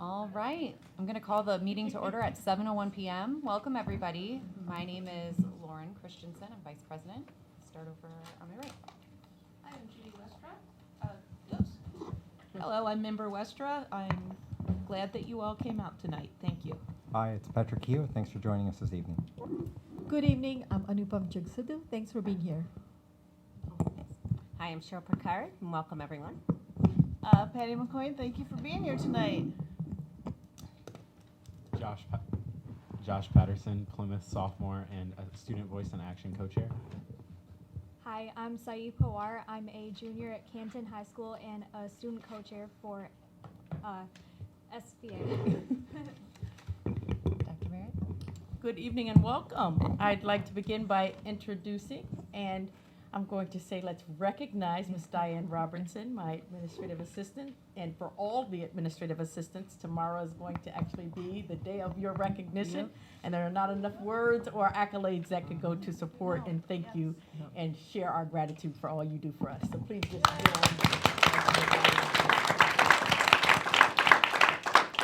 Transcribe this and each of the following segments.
All right, I'm going to call the meeting to order at 7:01 p.m. Welcome, everybody. My name is Lauren Christensen. I'm Vice President. Start over on my right. I am Judy Westra. Hello, I'm Member Westra. I'm glad that you all came out tonight. Thank you. Hi, it's Patrick Keo. Thanks for joining us this evening. Good evening. I'm Anupam Jagsidhu. Thanks for being here. Hi, I'm Cheryl Picard, and welcome everyone. Patty McCoy, thank you for being here tonight. Josh Patterson, Plymouth sophomore and a Student Voice and Action co-chair. Hi, I'm Saeed Pawar. I'm a junior at Canton High School and a student co-chair for SVA. Dr. Merritt? Good evening and welcome. I'd like to begin by introducing, and I'm going to say let's recognize Ms. Diane Robertson, my administrative assistant. And for all the administrative assistants, tomorrow is going to actually be the day of your recognition. Yep. And there are not enough words or accolades that could go to support and thank you and share our gratitude for all you do for us. So please just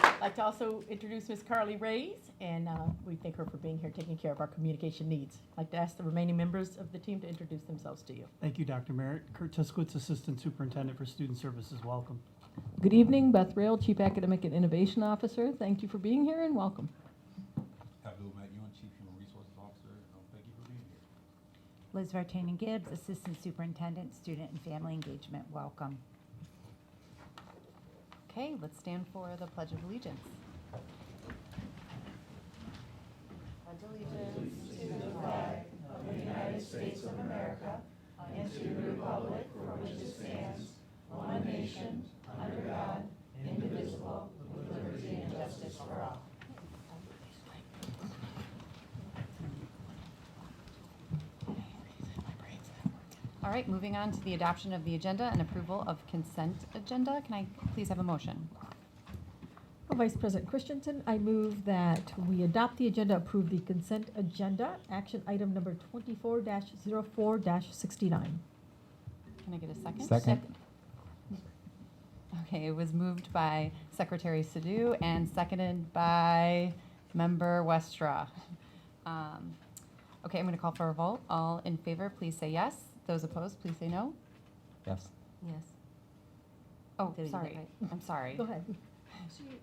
I'd like to also introduce Ms. Carly Reyes, and we thank her for being here, taking care of our communication needs. I'd like to ask the remaining members of the team to introduce themselves to you. Thank you, Dr. Merritt. Kurt Tuskowitz, Assistant Superintendent for Student Services. Welcome. Good evening. Beth Rail, Chief Academic and Innovation Officer. Thank you for being here and welcome. Abdul Matyun, Chief Human Resources Officer. Thank you for being here. Liz Vartanen-Gibbs, Assistant Superintendent, Student and Family Engagement. Welcome. Okay, let's stand for the Pledge of Allegiance. Pledge allegiance to the flag of the United States of America and to the republic for which it stands, one nation, under God, indivisible, with liberty and justice for all. All right, moving on to the adoption of the agenda and approval of consent agenda. Can I please have a motion? Well, Vice President Christensen, I move that we adopt the agenda, approve the consent agenda, action item number 24-04-69. Can I get a second? Second. Okay, it was moved by Secretary Sadhu and seconded by Member Westra. Okay, I'm going to call for a vote. All in favor, please say yes. Those opposed, please say no. Yes. Yes. Oh, Did I do that sorry. right? I'm sorry. Go ahead.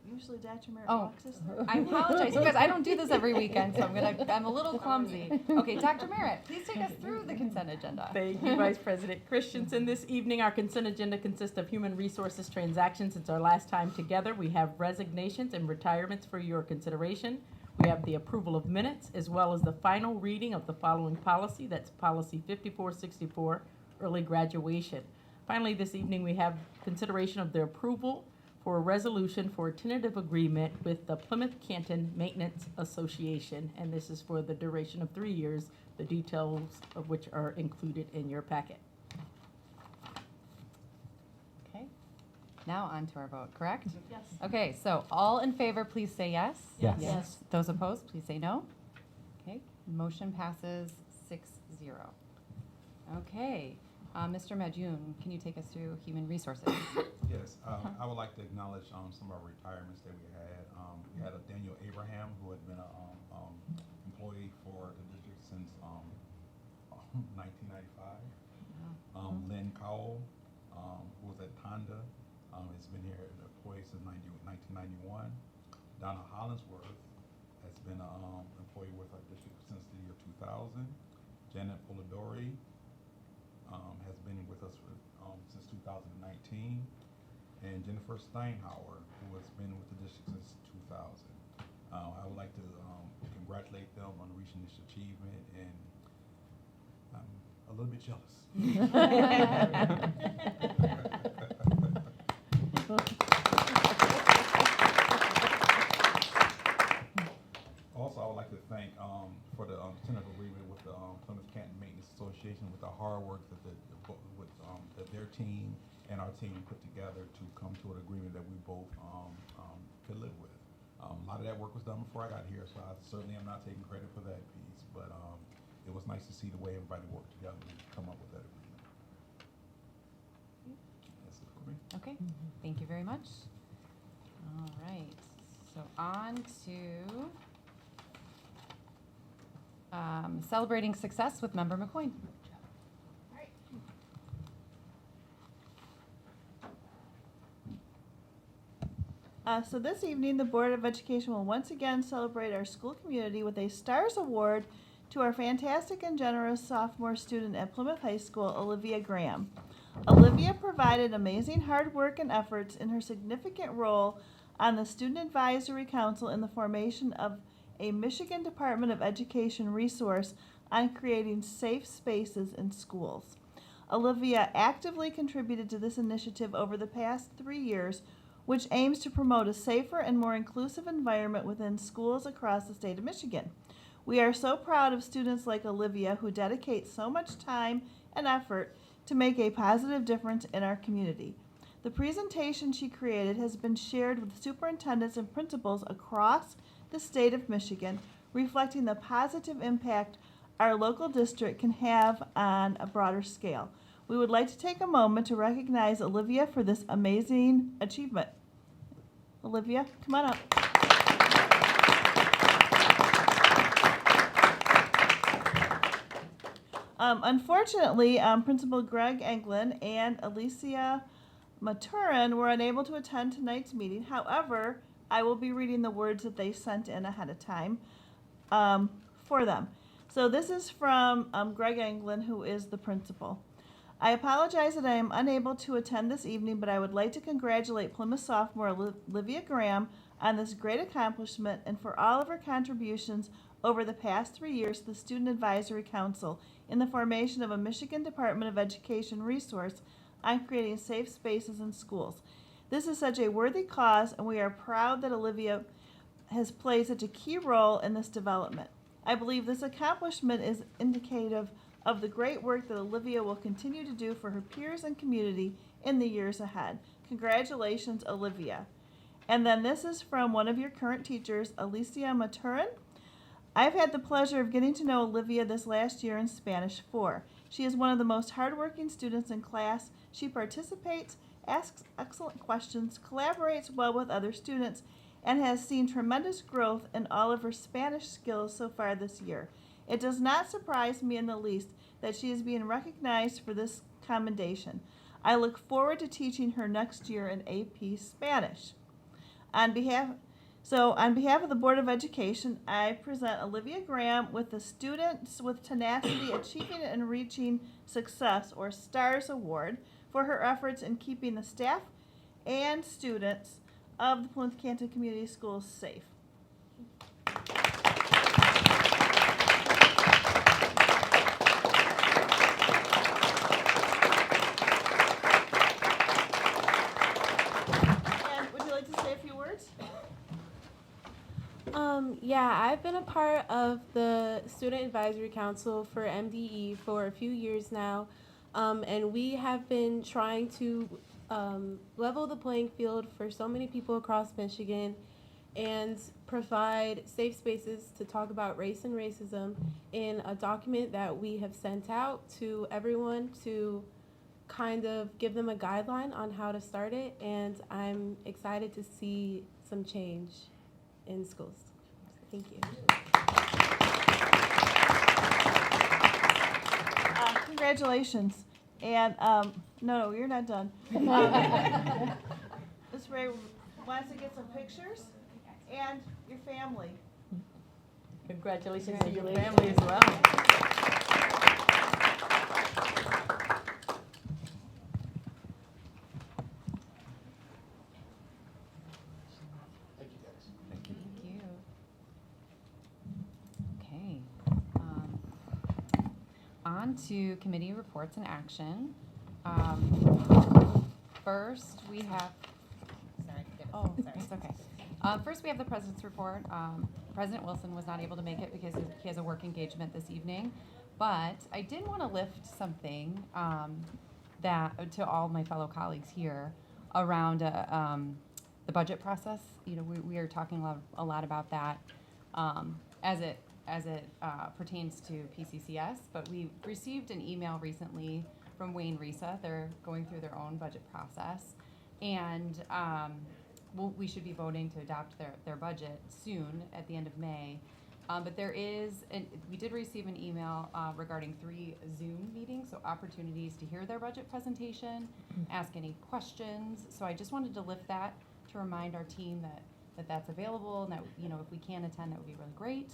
Usually Dr. Merritt Oh. walks us through. I apologize because I don't do this every weekend, so I'm a little clumsy. Okay, Dr. Merritt, please take us through the consent agenda. Thank you, Vice President Christensen. This evening, our consent agenda consists of human resources transactions. It's our last time together. We have resignations and retirements for your consideration. We have the approval of minutes, as well as the final reading of the following policy. That's Policy 5464, early graduation. Finally, this evening, we have consideration of the approval for a resolution for a tentative agreement with the Plymouth Canton Maintenance Association, and this is for the duration of 3 years, the details of which are included in your packet. Okay, now on to our vote, correct? Yes. Okay, so all in favor, please say yes. Yes. Yes. Those opposed, please say no. Okay, motion passes 6-0. Okay, Mr. Matyun, can you take us through human resources? Yes, I would like to acknowledge some of our retirements that we had. We had a Daniel Abraham, who had been an employee for the district since 1995. Lynn Cowell, who was at Tonda, has been here an employee since 1991. Donna Hollingsworth has been an employee with our district since the year 2000. Janet Polidori has been with us since 2019. And Jennifer Steinhauer, who has been with the district since 2000. I would like to congratulate them on reaching this achievement, and I'm a little bit jealous. Also, I would like to thank for the tentative agreement with the Plymouth Canton Maintenance Association, with the hard work that that their team and our team put together to come to an agreement that we both could live with. A lot of that work was done before I got here, so I certainly am not taking credit for that piece, but it was nice to see the way everybody worked together to come up with that agreement. That's it for me. Okay, thank you very much. All right. on to celebrating success with Member McCoy. So this evening, the Board of Education will once again celebrate our school community with a STARS Award to our fantastic and generous sophomore student at Plymouth High School, Olivia Graham. Olivia provided amazing hard work and efforts in her significant role on the Student Advisory Council in the formation of a Michigan Department of Education resource on creating safe spaces in schools. Olivia actively contributed to this initiative over the past 3 years, which aims to promote a safer and more inclusive environment within schools across the state of Michigan. We are so proud of students like Olivia who dedicate so much time and effort to make a positive difference in our community. The presentation she created has been shared with superintendents and principals across the state of Michigan, reflecting the positive impact our local district can have on a broader scale. We would like to take a moment to recognize Olivia for this amazing achievement. Olivia, come on up. Unfortunately, Principal Greg Anglin and Alicia Maturin were unable to attend tonight's meeting. However, I will be reading the words that they sent in ahead of time for them. So this is from Greg Anglin, who is the principal. I apologize that I am unable to attend this evening, but I would like to congratulate Plymouth sophomore Olivia Graham on this great accomplishment and for all of her contributions over the past 3 years to the Student Advisory Council in the formation of a Michigan Department of Education resource on creating safe spaces in schools. This is such a worthy cause, and we are proud that Olivia has played such a key role in this development. I believe this accomplishment is indicative of the great work that Olivia will continue to do for her peers and community in the years ahead. Congratulations, Olivia. And then this is from one of your current teachers, Alicia Maturin. I've had the pleasure of getting to know Olivia this last year in Spanish 4. She is one of the most hardworking students in class. She participates, asks excellent questions, collaborates well with other students, and has seen tremendous growth in all of her Spanish skills so far this year. It does not surprise me in the least that she is being recognized for this commendation. I look forward to teaching her next year in AP Spanish. On behalf of the Board of Education, I present Olivia Graham with the Students with Tenacity Achieving and Reaching Success, or STARS Award, for her efforts in keeping the staff and students of the Plymouth Canton Community Schools safe. And would you like to say a few words? Yeah, I've been a part of the Student Advisory Council for MDE for a few years now, and we have been trying to level the playing field for so many people across Michigan and provide safe spaces to talk about race and racism in a document that we have sent out to everyone to kind of give them a guideline on how to start it, and I'm excited to see some change in schools. Thank you. Congratulations. And, no, you're not done. Ms. Ray wants to get some pictures and your family. Congratulations to your family as well. Thank you. Okay. On to committee reports and action. First, we have. It's okay. First, we have the president's report. President Wilson was not able to make it because he has a work engagement this evening. But I did want to lift something that to all my fellow colleagues here around the budget process. You know, we are talking a lot about that as it pertains to P-CCS. But we received an email recently from Wayne Risa. They're going through their own budget process, and we should be voting to adopt their budget soon at the end of May. But there is, and we did receive an email regarding 3 Zoom meetings, so opportunities to hear their budget presentation, ask any questions. So I just wanted to lift that to remind our team that that's available, and that, you know, if we can attend, that would be really great.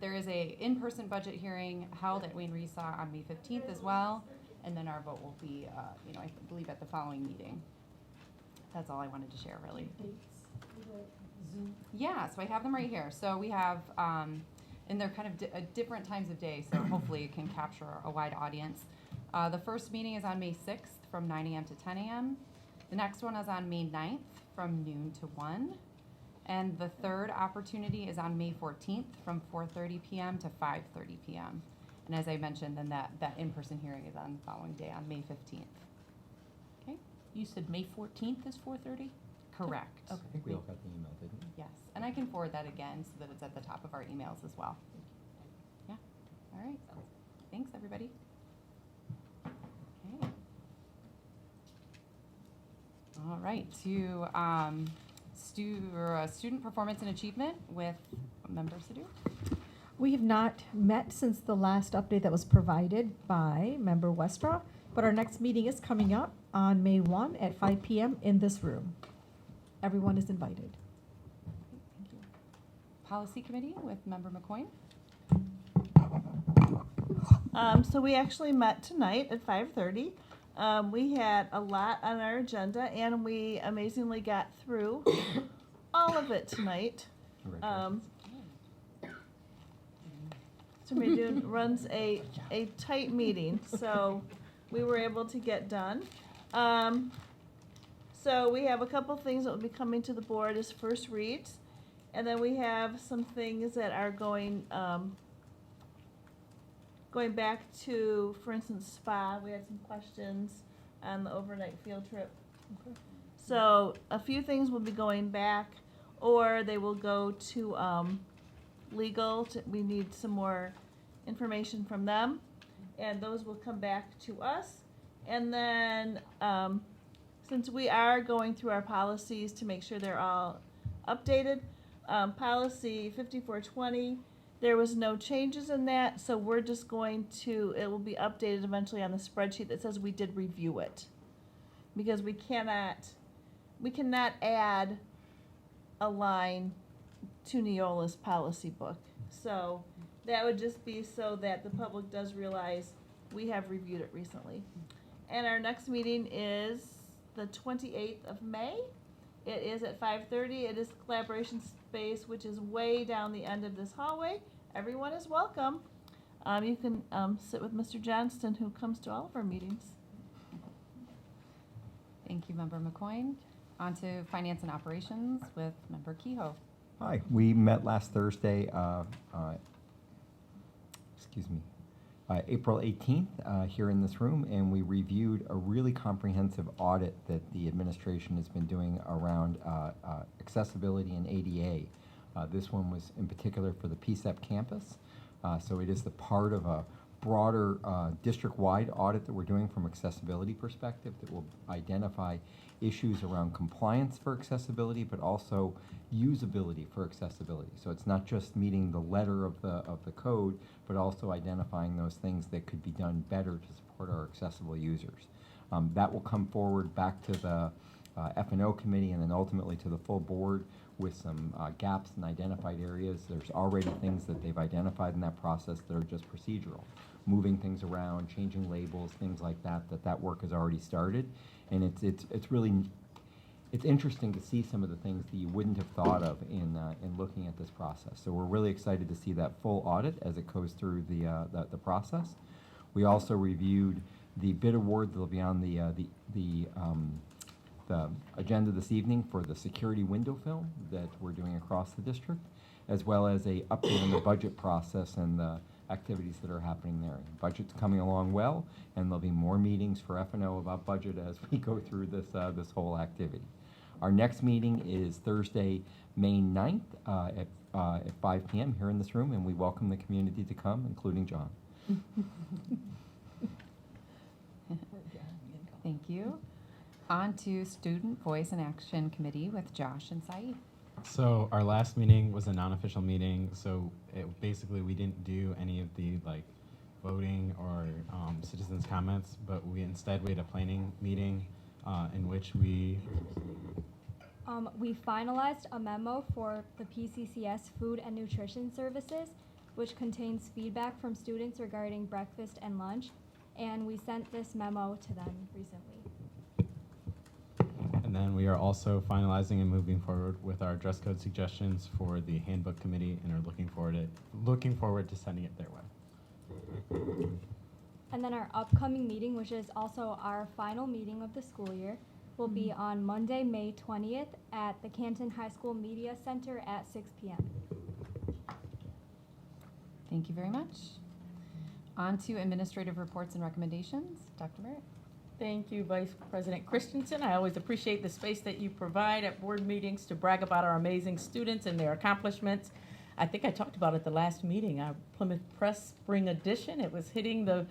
There is a in-person budget hearing held at Wayne Resaw on May 15th as well, and then our vote will be, you know, I believe at the following meeting. That's all I wanted to share, really. Yeah, so I have them right here. So we have, and they're kind of different times of day, so hopefully it can capture a wide audience. The first meeting is on May 6th from 9 a.m. to 10 a.m. The next one is on May 9th from noon to 1. And the third opportunity is on May 14th from 4:30 p.m. to 5:30 p.m. And as I mentioned, then that in-person hearing is on the following day, on May 15th. Okay? You said May 14th is 4:30? Correct. I think we all got the email, didn't we? Yes, and I can forward that again so that it's at the top of our emails as well. Yeah, all right. Thanks, everybody. Okay. All right, to student performance and achievement with Member Sadhu. We have not met since the last update that was provided by Member Westra, but our next meeting is coming up on May 1 at 5 p.m. in this room. Everyone is invited. Thank you. Policy Committee with Member McCoy. So we actually met tonight at 5:30. We had a lot on our agenda, and we amazingly got through all of it tonight. Somebody runs a tight meeting, so we were able to get done. So we have a couple things that will be coming to the board as first reads, and then we have some things that are going back to, for instance, SPA. We had some questions on the overnight field trip. Okay. So a few things will be going back, or they will go to legal. We need some more information from them, and those will come back to us. And then since we are going through our policies to make sure they're all updated, policy 5420, there was no changes in that, so we're just going to, it will be updated eventually on the spreadsheet that says we did review it. Because we cannot add a line to Neola's policy book. So that would just be so that the public does realize we have reviewed it recently. And our next meeting is the 28th of May. It is at 5:30. It is the collaboration space, which is way down the end of this hallway. Everyone is welcome. You can sit with Mr. Johnston, who comes to all of our meetings. Thank you, Member McCoy. On to Finance and Operations with Member Kehoe. Hi, we met last Thursday, April 18th here in this room, and we reviewed a really comprehensive audit that the administration has been doing around accessibility and ADA. This one was in particular for the P-CCS campus, so it is the part of a broader district-wide audit that we're doing from accessibility perspective that will identify issues around compliance for accessibility, but also usability for accessibility. So it's not just meeting the letter of the code, but also identifying those things that could be done better to support our accessible users. That will come forward back to the F&O committee and then ultimately to the full board with some gaps in identified areas. There's already things that they've identified in that process that are just procedural. Moving things around, changing labels, things like that, that work has already started. And it's really, it's interesting to see some of the things that you wouldn't have thought of in looking at this process. So we're really excited to see that full audit as it goes through the process. We also reviewed the bid award that will be on the agenda this evening for the security window film that we're doing across the district, as well as a update on the budget process and the activities that are happening there. Budget's coming along well, and there'll be more meetings for F&O about budget as we go through this whole activity. Our next meeting is Thursday, May 9th at 5 p.m. here in this room, and we welcome the community to come, including John. Thank you. On to Student Voice and Action Committee with Josh and Saeed. So our last meeting was a non-official meeting, so basically we didn't do any of the voting or citizens' comments, but we had a planning meeting in which we finalized a memo for the P-CCS food and nutrition services, which contains feedback from students regarding breakfast and lunch, and we sent this memo to them recently. And then we are also finalizing and moving forward with our dress code suggestions for the handbook committee, and are looking forward to sending it their way. And then our upcoming meeting, which is also our final meeting of the school year, will be on Monday, May 20th at the Canton High School Media Center at 6 p.m. Thank you very much. On to administrative reports and recommendations. Dr. Merritt. Thank you, Vice President Christensen. I always appreciate the space that you provide at board meetings to brag about our amazing students and their accomplishments. I think I talked about it the last meeting, our Plymouth Press Spring Edition. It was hitting the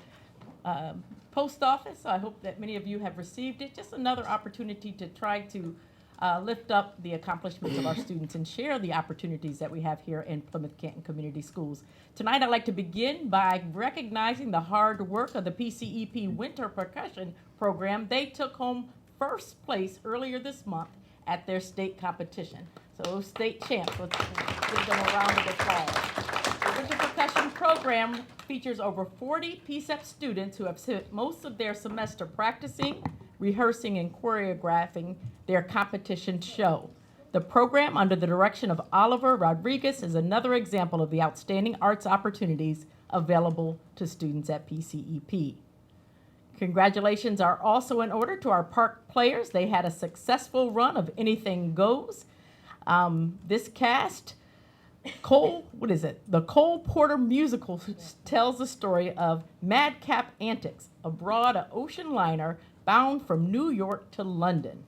post office, so I hope that many of you have received it. Just another opportunity to try to lift up the accomplishments of our students and share the opportunities that we have here in Plymouth Canton Community Schools. Tonight, I'd like to begin by recognizing the hard work of the PCEP Winter Percussion Program. They took home first place earlier this month at their state competition. So state champs, let's give them a round of applause. The Winter Percussion Program features over 40 PCEP students who have spent most of their semester practicing, rehearsing, and choreographing their competition show. The program, under the direction of Oliver Rodriguez, is another example of the outstanding arts opportunities available to students at PCEP. Congratulations are also in order to our park players. They had a successful run of Anything Goes. This cast, the Cole Porter musical tells the story of madcap antics aboard an ocean liner bound from New York to London.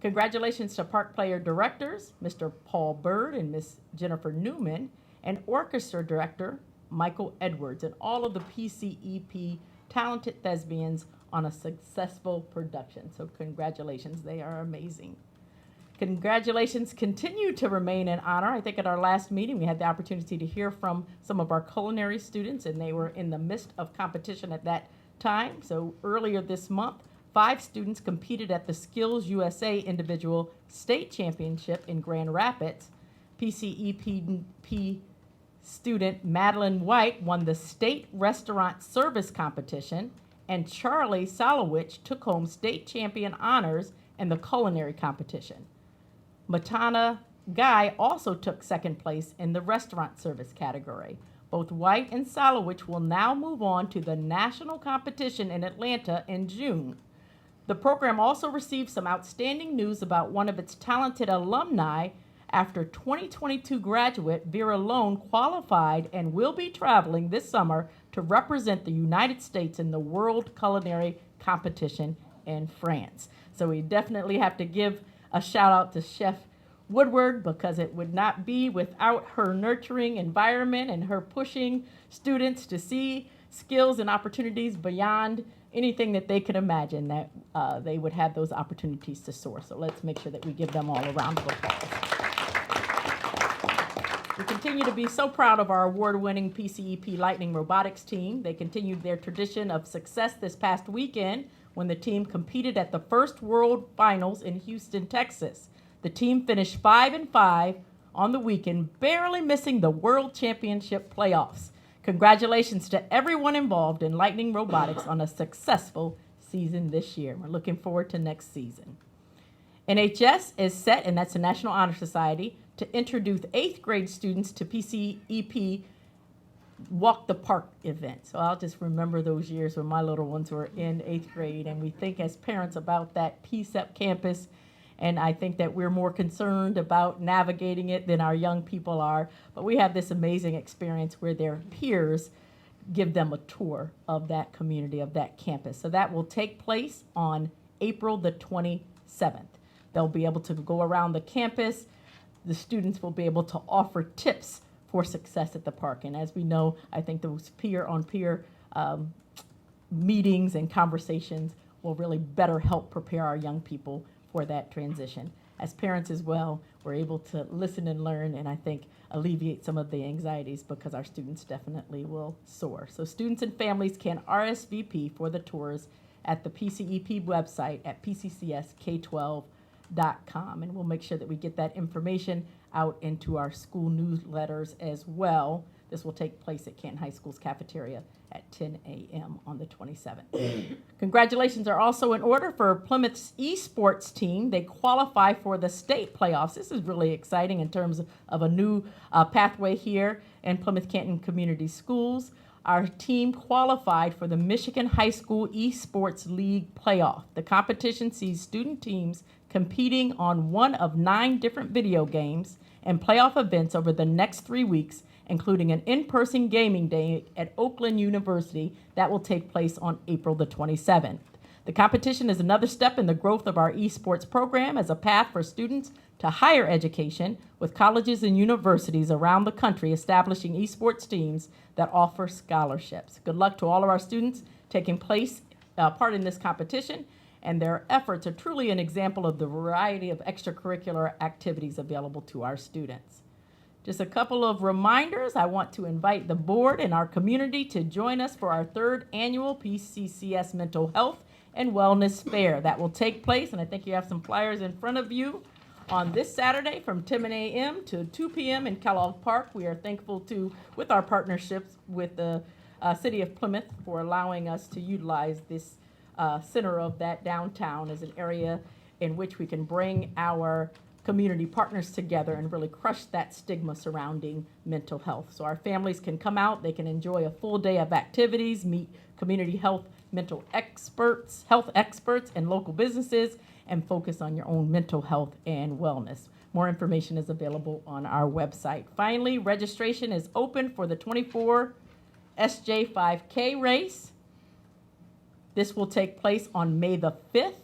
Congratulations to park player directors, Mr. Paul Bird and Miss Jennifer Newman, and orchestra director, Michael Edwards, and all of the PCEP talented thespians on a successful production. So congratulations, they are amazing. Congratulations continue to remain in honor. I think at our last meeting, we had the opportunity to hear from some of our culinary students, and they were in the midst of competition at that time. So earlier this month, 5 students competed at the Skills USA Individual State Championship in Grand Rapids. PCEP student Madeline White won the State Restaurant Service Competition, and Charlie Solowich took home state champion honors in the culinary competition. Matana Guy also took second place in the restaurant service category. Both White and Solowich will now move on to the national competition in Atlanta in June. The program also received some outstanding news about one of its talented alumni after 2022 graduate Vera Lone qualified and will be traveling this summer to represent the United States in the World Culinary Competition in France. So we definitely have to give a shout out to Chef Woodward, because it would not be without her nurturing environment and her pushing students to see skills and opportunities beyond anything that they could imagine, that they would have those opportunities to soar. So let's make sure that we give them all a round of applause. We continue to be so proud of our award-winning PCEP Lightning Robotics team. They continued their tradition of success this past weekend when the team competed at the first World Finals in Houston, Texas. The team finished 5-5 on the weekend, barely missing the World Championship playoffs. Congratulations to everyone involved in Lightning Robotics on a successful season this year. We're looking forward to next season. NHS is set, and that's the National Honor Society, to introduce 8th grade students to PCEP Walk the Park event. So I'll just remember those years when my little ones were in 8th grade, and we think as parents about that PCEP campus, and I think that we're more concerned about navigating it than our young people are. But we have this amazing experience where their peers give them a tour of that community, of that campus. So that will take place on April the 27th. They'll be able to go around the campus. The students will be able to offer tips for success at the park. And as we know, I think those peer-on-peer meetings and conversations will really better help prepare our young people for that transition. As parents as well, we're able to listen and learn, and I think alleviate some of the anxieties because our students definitely will soar. So students and families can RSVP for the tours at the PCEP website at pccsk12.com, and we'll make sure that we get that information out into our school newsletters as well. This will take place at Canton High School's cafeteria at 10 a.m. on the 27th. Congratulations are also in order for Plymouth's esports team. They qualify for the state playoffs. This is really exciting in terms of a new pathway here in Plymouth Canton Community Schools. Our team qualified for the Michigan High School Esports League playoff. The competition sees student teams competing on one of 9 different video games and playoff events over the next 3 weeks, including an in-person gaming day at Oakland University that will take place on April the 27th. The competition is another step in the growth of our esports program as a path for students to higher education, with colleges and universities around the country establishing esports teams that offer scholarships. Good luck to all of our students taking part in this competition, and their efforts are truly an example of the variety of extracurricular activities available to our students. Just a couple of reminders. I want to invite the board and our community to join us for our 3rd annual P-CCS Mental Health and Wellness Fair. That will take place, and I think you have some flyers in front of you, on this Saturday from 10 a.m. to 2 p.m. in Kellogg Park. We are thankful with our partnerships with the City of Plymouth for allowing us to utilize this center of that downtown as an area in which we can bring our community partners together and really crush that stigma surrounding mental health. So our families can come out, they can enjoy a full day of activities, meet community health health experts and local businesses, and focus on your own mental health and wellness. More information is available on our website. Finally, registration is open for the 24 SJ5K race. This will take place on May the 5th.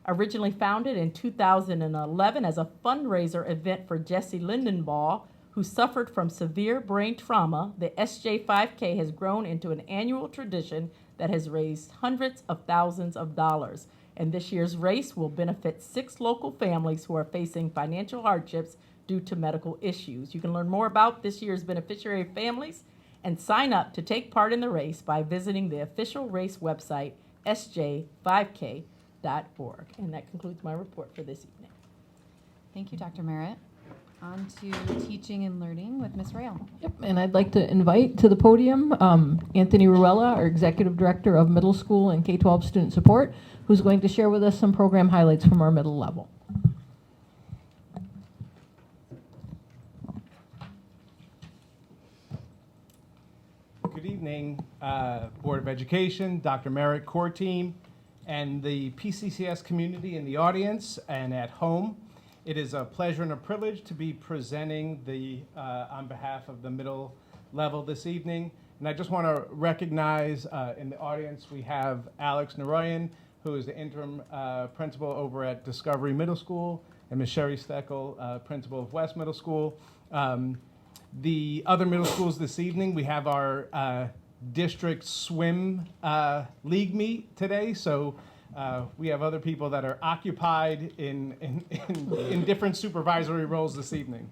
Originally founded in 2011 as a fundraiser event for Jesse Lindenbaugh, who suffered from severe brain trauma, the SJ5K has grown into an annual tradition that has raised hundreds of thousands of dollars. And this year's race will benefit 6 local families who are facing financial hardships due to medical issues. You can learn more about this year's beneficiary families and sign up to take part in the race by visiting the official race website, sj5k.org. And that concludes my report for this evening. Thank you, Dr. Merritt. On to teaching and learning with Ms. Rail. Yep, and I'd like to invite to the podium Anthony Ruella, our Executive Director of Middle School and K-12 Student Support, who's going to share with us some program highlights from our middle level. Good evening, Board of Education, Dr. Merritt, core team, and the PCCS community in the audience and at home. It is a pleasure and a privilege to be presenting on behalf of the middle level this evening. And I just want to recognize in the audience we have Alex Naroyan, who is the interim principal over at Discovery Middle School, and Ms. Sherry Steckel, principal of West Middle School. The other middle schools this evening, we have our district swim league meet today. So we have other people that are occupied in different supervisory roles this evening.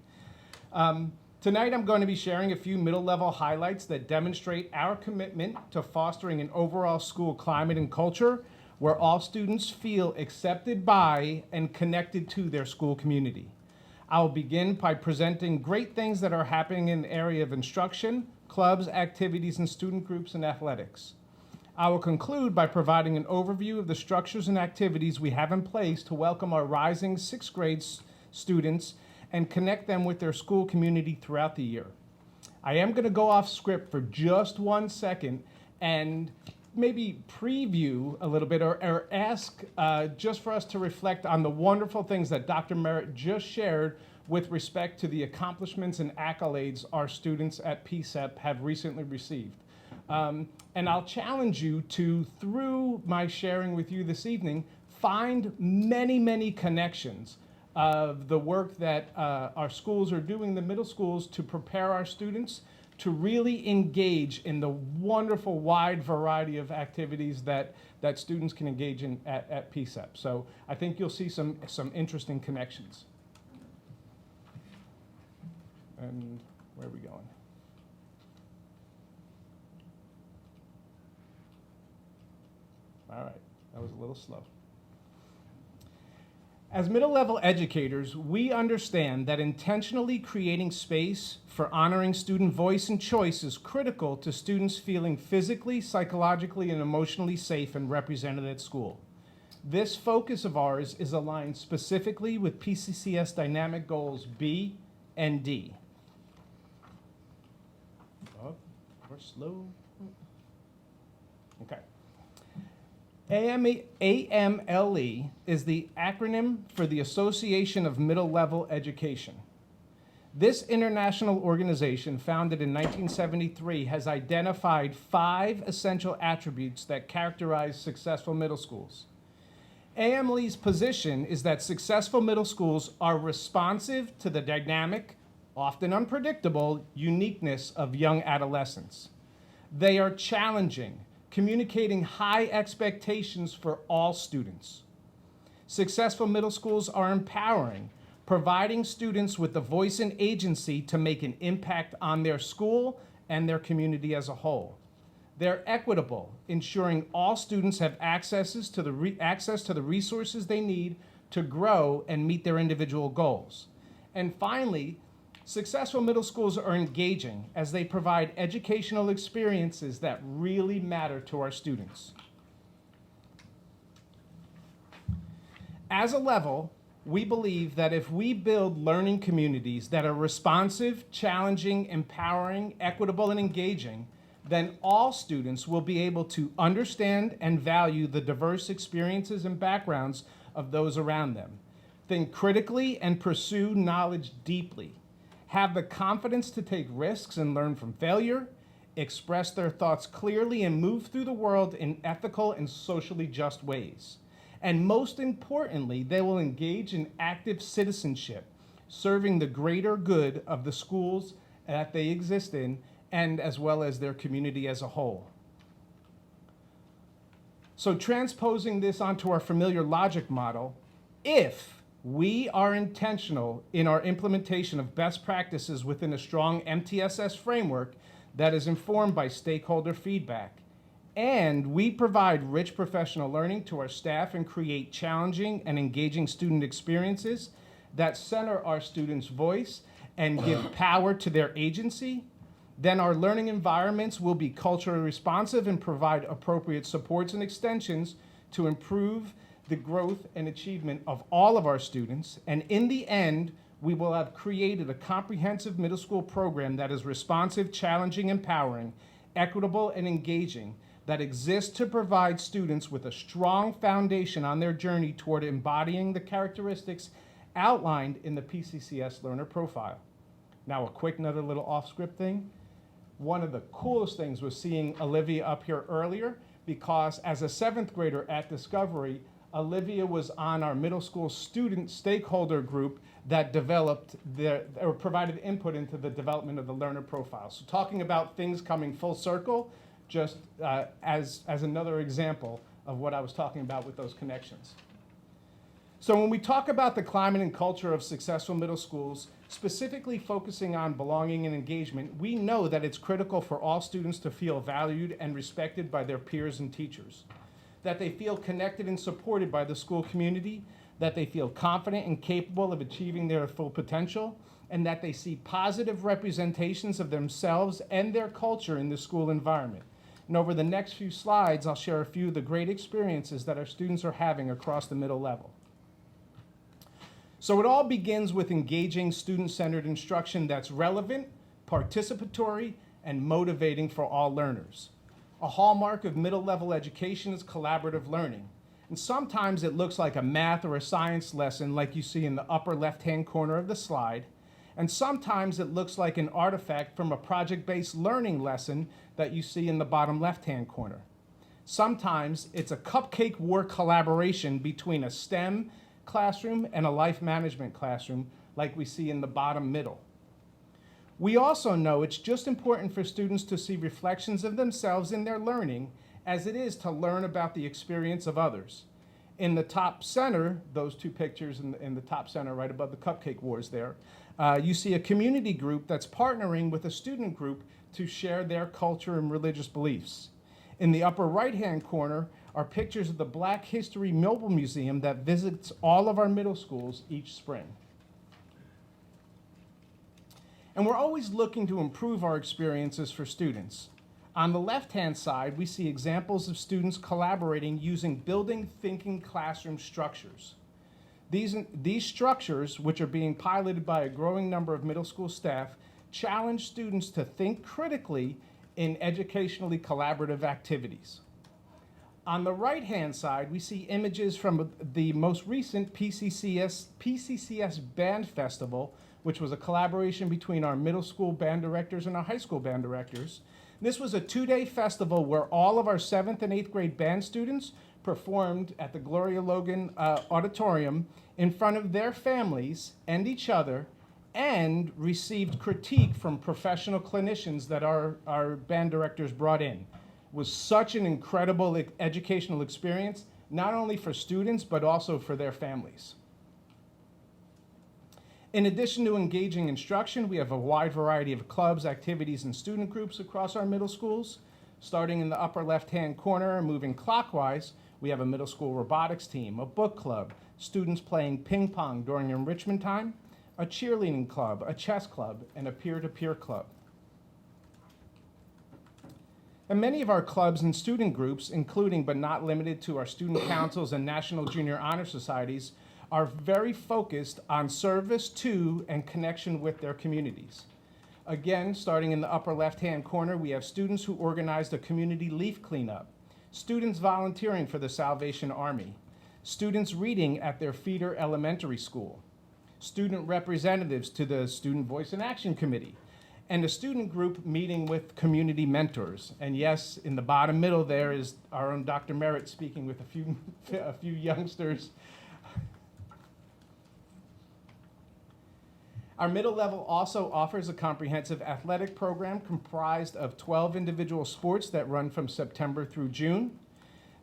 Tonight I'm going to be sharing a few middle level highlights that demonstrate our commitment to fostering an overall school climate and culture where all students feel accepted by and connected to their school community. I'll begin by presenting great things that are happening in the area of instruction, clubs, activities, and student groups and athletics. I will conclude by providing an overview of the structures and activities we have in place to welcome our rising 6th grade students and connect them with their school community throughout the year. I am going to go off script for just 1 second and maybe preview a little bit or ask just for us to reflect on the wonderful things that Dr. Merritt just shared with respect to the accomplishments and accolades our students at PCEP have recently received. And I'll challenge you to, through my sharing with you this evening, find many, many connections of the work that our schools are doing, the middle schools, to prepare our students to really engage in the wonderful wide variety of activities that students can engage in at PCCS. So I think you'll see some interesting connections. And where are we going? All right, that was a little slow. As middle-level educators, we understand that intentionally creating space for honoring student voice and choice is critical to students feeling physically, psychologically, and emotionally safe and represented at school. This focus of ours is aligned specifically with P-CCS dynamic goals B and D. Oh, we're slow. Okay. AMLE is the acronym for the Association of Middle Level Education. This international organization, founded in 1973, has identified 5 essential attributes that characterize successful middle schools. AMLE's position is that successful middle schools are responsive to the dynamic, often unpredictable, uniqueness of young adolescents. They are challenging, communicating high expectations for all students. Successful middle schools are empowering, providing students with the voice and agency to make an impact on their school and their community as a whole. They're equitable, ensuring all students have access to the resources they need to grow and meet their individual goals. And finally, successful middle schools are engaging as they provide educational experiences that really matter to our students. As a level, we believe that if we build learning communities that are responsive, challenging, empowering, equitable, and engaging, then all students will be able to understand and value the diverse experiences and backgrounds of those around them, think critically, and pursue knowledge deeply, have the confidence to take risks and learn from failure, express their thoughts clearly, and move through the world in ethical and socially just ways. And most importantly, they will engage in active citizenship, serving the greater good of the schools that they exist in, and as well as their community as a whole. So transposing this onto our familiar logic model, if we are intentional in our implementation of best practices within a strong MTSS framework that is informed by stakeholder feedback, and we provide rich professional learning to our staff and create challenging and engaging student experiences that center our students' voice and give power to their agency, then our learning environments will be culturally responsive and provide appropriate supports and extensions to improve the growth and achievement of all of our students. And in the end, we will have created a comprehensive middle school program that is responsive, challenging, empowering, equitable, and engaging, that exists to provide students with a strong foundation on their journey toward embodying the characteristics outlined in the P-CCS learner profile. Now, a quick, another little off-script thing. One of the coolest things was seeing Olivia up here earlier, because as a 7th grader at Discovery, Olivia was on our middle school student stakeholder group that developed or provided input into the development of the learner profile. So talking about things coming full circle, just as another example of what I was talking about with those connections. So when we talk about the climate and culture of successful middle schools, specifically focusing on belonging and engagement, we know that it's critical for all students to feel valued and respected by their peers and teachers, that they feel connected and supported by the school community, that they feel confident and capable of achieving their full potential, and that they see positive representations of themselves and their culture in the school environment. And over the next few slides, I'll share a few of the great experiences that our students are having across the middle level. So it all begins with engaging student-centered instruction that's relevant, participatory, and motivating for all learners. A hallmark of middle-level education is collaborative learning. And sometimes it looks like a math or a science lesson like you see in the upper left-hand corner of the slide. And sometimes it looks like an artifact from a project-based learning lesson that you see in the bottom left-hand corner. Sometimes it's a cupcake war collaboration between a STEM classroom and a life management classroom like we see in the bottom middle. We also know it's just important for students to see reflections of themselves in their learning as it is to learn about the experience of others. In the top center, those two pictures in the top center right above the Cupcake Wars there, you see a community group that's partnering with a student group to share their culture and religious beliefs. In the upper right-hand corner are pictures of the Black History Mobile Museum that visits all of our middle schools each spring. And we're always looking to improve our experiences for students. On the left-hand side, we see examples of students collaborating using building thinking classroom structures. These structures, which are being piloted by a growing number of middle school staff, challenge students to think critically in educationally collaborative activities. On the right-hand side, we see images from the most recent P-CCS Band Festival, which was a collaboration between our middle school band directors and our high school band directors. This was a 2-day festival where all of our 7th and 8th grade band students performed at the Gloria Logan Auditorium in front of their families and each other, and received critique from professional clinicians that our band directors brought in. It was such an incredible educational experience, not only for students, but also for their families. In addition to engaging instruction, we have a wide variety of clubs, activities, and student groups across our middle schools. Starting in the upper left-hand corner and moving clockwise, we have a middle school robotics team, a book club, students playing ping pong during enrichment time, a cheerleading club, a chess club, and a peer-to-peer club. And many of our clubs and student groups, including but not limited to our student councils and National Junior Honor Societies, are very focused on service to and connection with their communities. Again, starting in the upper left-hand corner, we have students who organized a community leaf cleanup, students volunteering for the Salvation Army, students reading at their feeder elementary school, student representatives to the Student Voice and Action Committee, and a student group meeting with community mentors. And yes, in the bottom middle there is our own Dr. Merritt speaking with a few youngsters. Our middle level also offers a comprehensive athletic program comprised of 12 individual sports that run from September through June.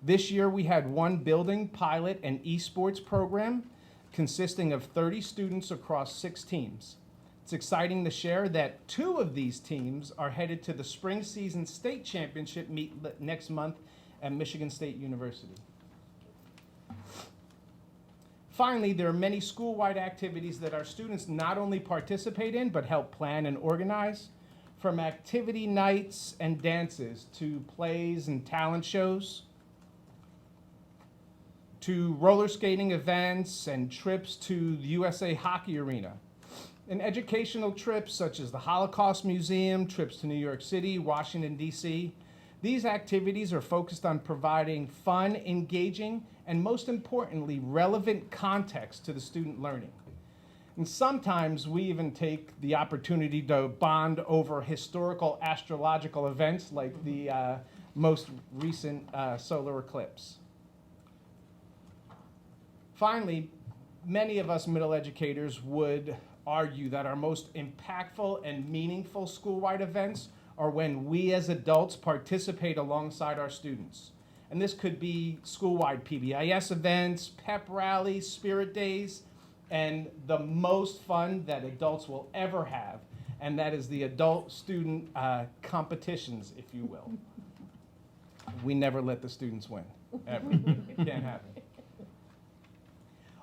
This year we had one building, pilot, and esports program consisting of 30 students across 6 teams. It's exciting to share that 2 of these teams are headed to the spring season state championship meet next month at Michigan State University. Finally, there are many school-wide activities that our students not only participate in, but help plan and organize, from activity nights and dances to plays and talent shows, to roller skating events and trips to the USA Hockey Arena, and educational trips such as the Holocaust Museum, trips to New York City, Washington, D.C. These activities are focused on providing fun, engaging, and most importantly, relevant context to the student learning. And sometimes we even take the opportunity to bond over historical astrological events like the most recent solar eclipse. Finally, many of us middle educators would argue that our most impactful and meaningful school-wide events are when we as adults participate alongside our students. And this could be school-wide PBIS events, pep rallies, spirit days, and the most fun that adults will ever have, and that is the adult-student competitions, if you will. We never let the students win, ever. It can't happen.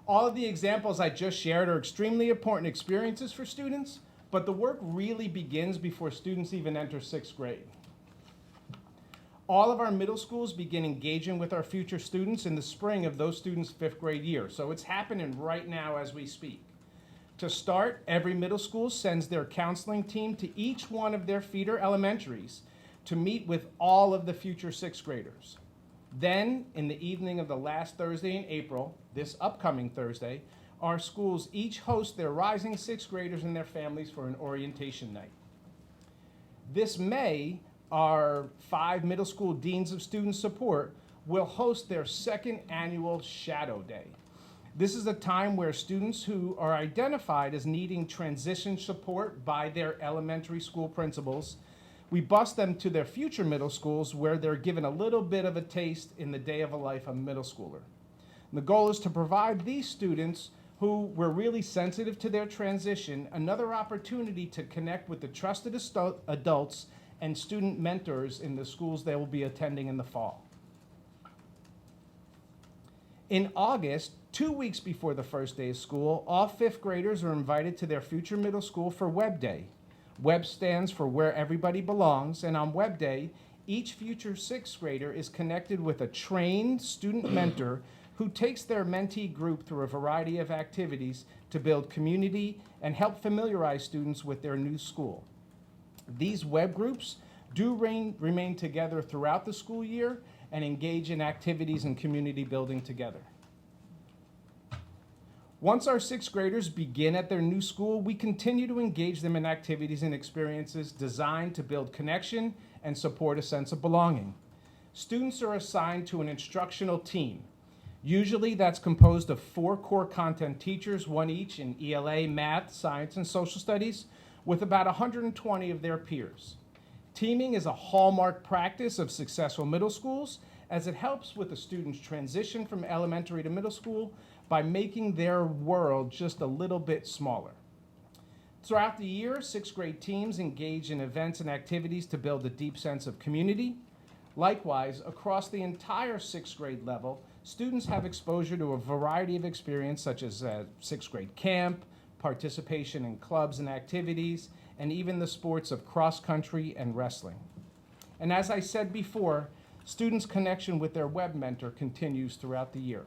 All of the examples I just shared are extremely important experiences for students, but the work really begins before students even enter 6th grade. All of our middle schools begin engaging with our future students in the spring of those students' 5th grade year, so it's happening right now as we speak. To start, every middle school sends their counseling team to each one of their feeder elementaries to meet with all of the future 6th graders. Then, in the evening of the last Thursday in April, this upcoming Thursday, our schools each host their rising 6th graders and their families for an orientation night. This May, our 5 middle school deans of student support will host their 2nd annual Shadow Day. This is a time where students who are identified as needing transition support by their elementary school principals, we bus them to their future middle schools where they're given a little bit of a taste in the day of a life of a middle schooler. And the goal is to provide these students who were really sensitive to their transition another opportunity to connect with the trusted adults and student mentors in the schools they will be attending in the fall. In August, 2 weeks before the first day of school, all fifth graders are invited to their future middle school for Web Day. Web stands for Where Everybody Belongs, and on Web Day, each future sixth grader is connected with a trained student mentor who takes their mentee group through a variety of activities to build community and help familiarize students with their new school. These web groups do remain together throughout the school year and engage in activities and community building together. Once our sixth graders begin at their new school, we continue to engage them in activities and experiences designed to build connection and support a sense of belonging. Students are assigned to an instructional team. Usually that's composed of 4 core content teachers, 1 each in ELA, math, science, and social studies, with about 120 of their peers. Teaming is a hallmark practice of successful middle schools as it helps with the students' transition from elementary to middle school by making their world just a little bit smaller. Throughout the year, sixth grade teams engage in events and activities to build a deep sense of community. Likewise, across the entire sixth grade level, students have exposure to a variety of experiences such as sixth grade camp, participation in clubs and activities, and even the sports of cross country and wrestling. And as I said before, students' connection with their web mentor continues throughout the year.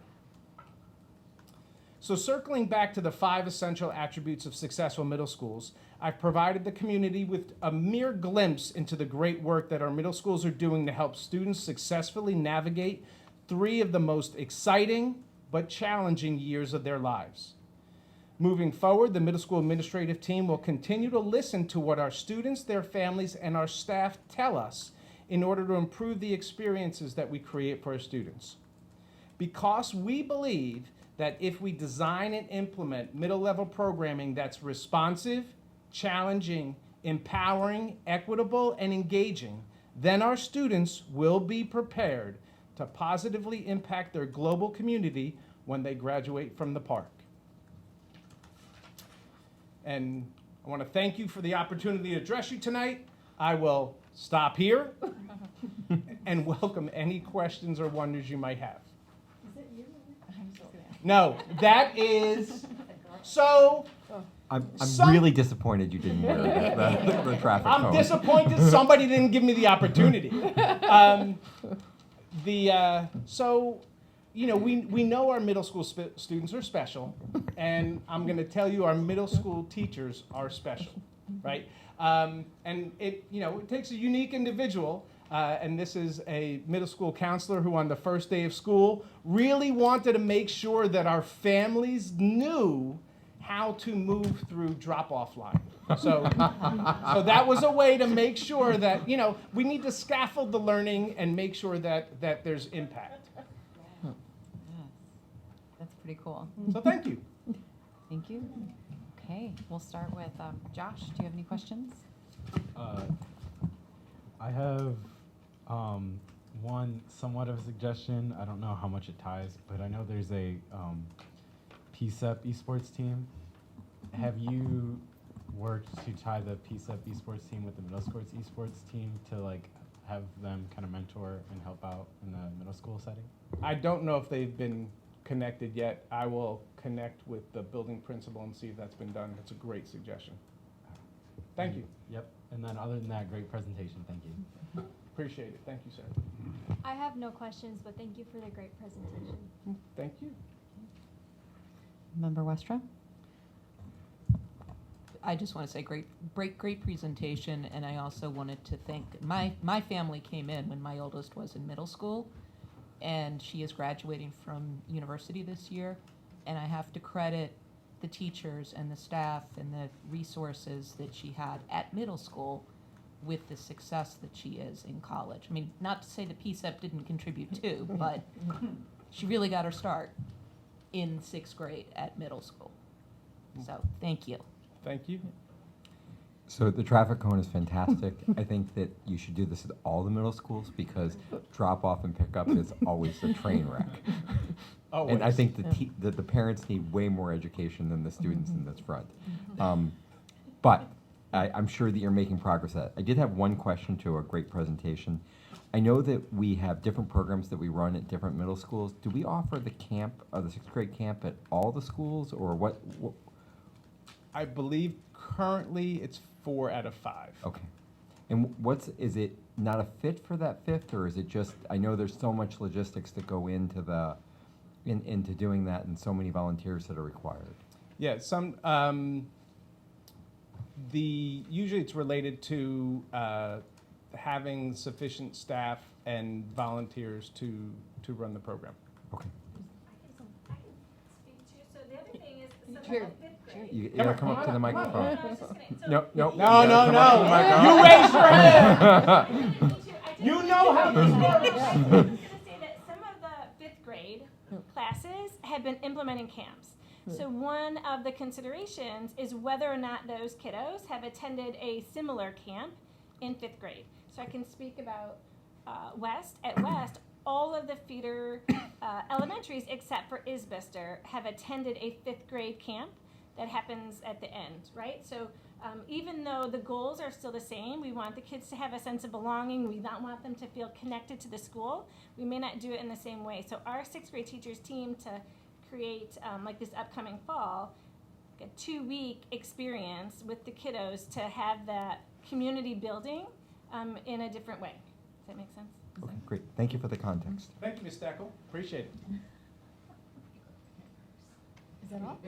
So circling back to the 5 essential attributes of successful middle schools, I've provided the community with a mere glimpse into the great work that our middle schools are doing to help students successfully navigate 3 of the most exciting but challenging years of their lives. Moving forward, the middle school administrative team will continue to listen to what our students, their families, and our staff tell us in order to improve the experiences that we create for our students. Because we believe that if we design and implement middle-level programming that's responsive, challenging, empowering, equitable, and engaging, then our students will be prepared to positively impact their global community when they graduate from the park. And I want to thank you for the opportunity to address you tonight. I will stop here and welcome any questions or wonders you might have. No, that is, so. I'm really disappointed you didn't wear the traffic cone. I'm disappointed somebody didn't give me the opportunity. So, you know, we know our middle school students are special, and I'm going to tell you our middle school teachers are special, right? And it, you know, it takes a unique individual. And this is a middle school counselor who on the first day of school really wanted to make sure that our families knew how to move through drop-off line. So that was a way to make sure that, you know, we need to scaffold the learning and make sure that there's impact. Yes. That's pretty cool. So thank you. Thank you. Okay, we'll start with Josh. Do you have any questions? I have one somewhat of a suggestion. I don't know how much it ties, but I know there's a P-CCS esports team. Have you worked to tie the P-CCS esports team with the middle school esports team to like have them kind of mentor and help out in the middle school setting? I don't know if they've been connected yet. I will connect with the building principal and see if that's been done. That's a great suggestion. Thank you. Yep. And then other than that, great presentation. Thank you. Appreciate it. Thank you, sir. I have no questions, but thank you for the great presentation. Thank you. Member Westra? I just want to say great presentation, and I also wanted to thank my family came in when my oldest was in middle school, and she is graduating from university this year, and I have to credit the teachers and the staff and the resources that she had at middle school with the success that she is in college. I mean, not to say that P-CCS didn't contribute too, but she really got her start. in 6th grade at middle school. So, thank you. Thank you. So the traffic cone is fantastic. I think that you should do this at all the middle schools because drop off and pick up is always a train wreck. And I Always. think the parents need way more education than the students in this front. But I'm sure that you're making progress at it. I did have one question to a great presentation. I know that we have different programs that we run at different middle schools. Do we offer the camp, the 6th grade camp at all the schools, or what? I believe currently it's 4 out of 5. Okay. And is it not a fit for that 5th, or is it just, I know there's so much logistics that go into into doing that and so many volunteers that are required? Yeah, usually it's related to having sufficient staff and volunteers to run the program. Okay. So the other thing is, some of the Sure. 5th grade. You gotta come up to the microphone. I was just gonna- so- No. No, you gotta no, come up to the microphone. no. You raised your hand. I didn't mean to. You know how this I works. was gonna say that some of the 5th grade classes have been implementing camps. So one of the considerations is whether or not those kiddos have attended a similar camp in 5th grade. So I can speak about West. At West, all of the feeder elementaries except for Isbister have attended a 5th grade camp that happens at the end, right? So even though the goals are still the same, we want the kids to have a sense of belonging, we don't want them to feel connected to the school, we may not do it in the same way. So our 6th grade teachers team to create, like this upcoming fall, like a 2-week experience with the kiddos to have that community building in a different way. Does that make sense? Okay, great. Thank you for the context. Thank you, Ms. Steckel. Appreciate it. Is that all?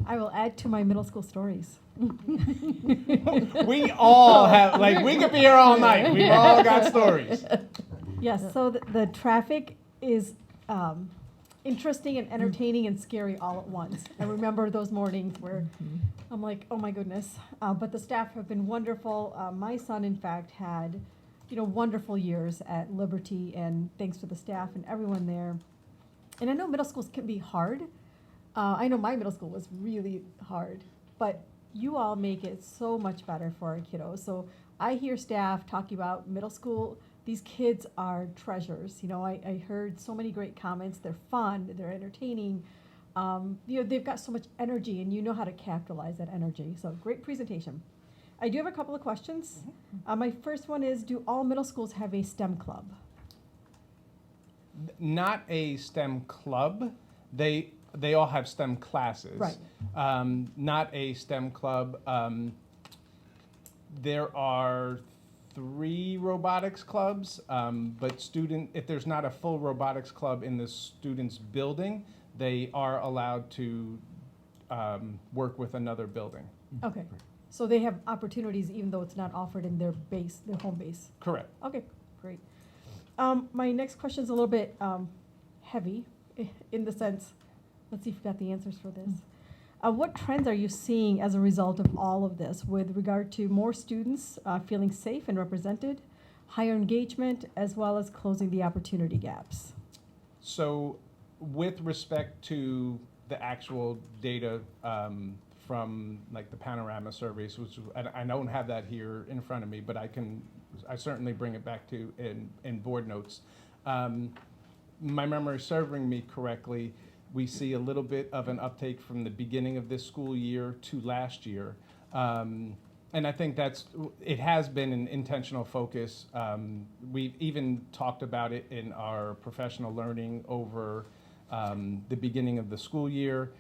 I will add to my middle school stories. We all have, like, we could be here all night. We've all got stories. Yes, so the traffic is interesting and entertaining and scary all at once. I remember those mornings where I'm like, oh my goodness. But the staff have been wonderful. My son, in fact, had, wonderful years at Liberty, and thanks to the staff and everyone there. And I know middle schools can be hard. I know my middle school was really hard, but you all make it so much better for our kiddos. So I hear staff talking about middle school. These kids are treasures. I heard so many great comments. They're fun, they're entertaining. They've got so much energy, and you know how to capitalize that energy. So great presentation. I do have a couple of questions. My first one is, do all middle schools have a STEM club? Not a STEM club. They all have STEM classes. Right. Not a STEM club. There are 3 robotics clubs, but if there's not a full robotics club in the student's building, they are allowed to work with another building. Okay. So they have opportunities even though it's not offered in their home base? Correct. Okay, great. My next question is a little bit heavy in the sense, let's see if we've got the answers for this. What trends are you seeing as a result of all of this with regard to more students feeling safe and represented, higher engagement, as well as closing the opportunity gaps? So with respect to the actual data from like the panorama surveys, which I don't have that here in front of me, but I certainly bring it back to in board notes. My memory serving me correctly, we see a little bit of an uptake from the beginning of this school year to last year. And I think it has been an intentional focus. We've even talked about it in our professional learning over the beginning of the school year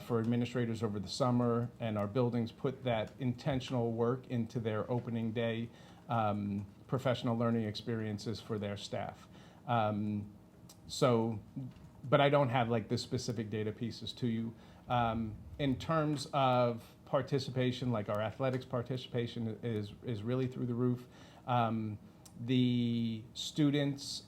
for administrators over the summer, and our buildings put that intentional work into their opening day professional learning experiences for their staff. But I don't have like the specific data pieces to you. In terms of participation, like our athletics participation is really through the roof. The students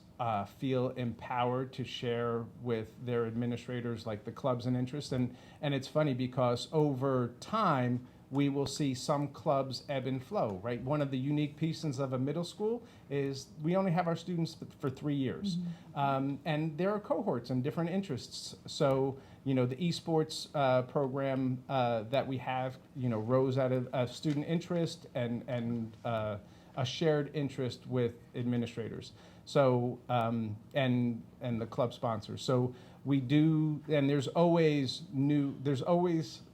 feel empowered to share with their administrators like the clubs and interests. And it's funny because over time, we will see some clubs ebb and flow, right? One of the unique pieces of a middle school is we only have our students for 3 years. And there are cohorts and different interests. So, you know, the esports program that we have, you know, rose out of a student interest and a shared interest with administrators. So, and the club sponsors. So we do, and there's always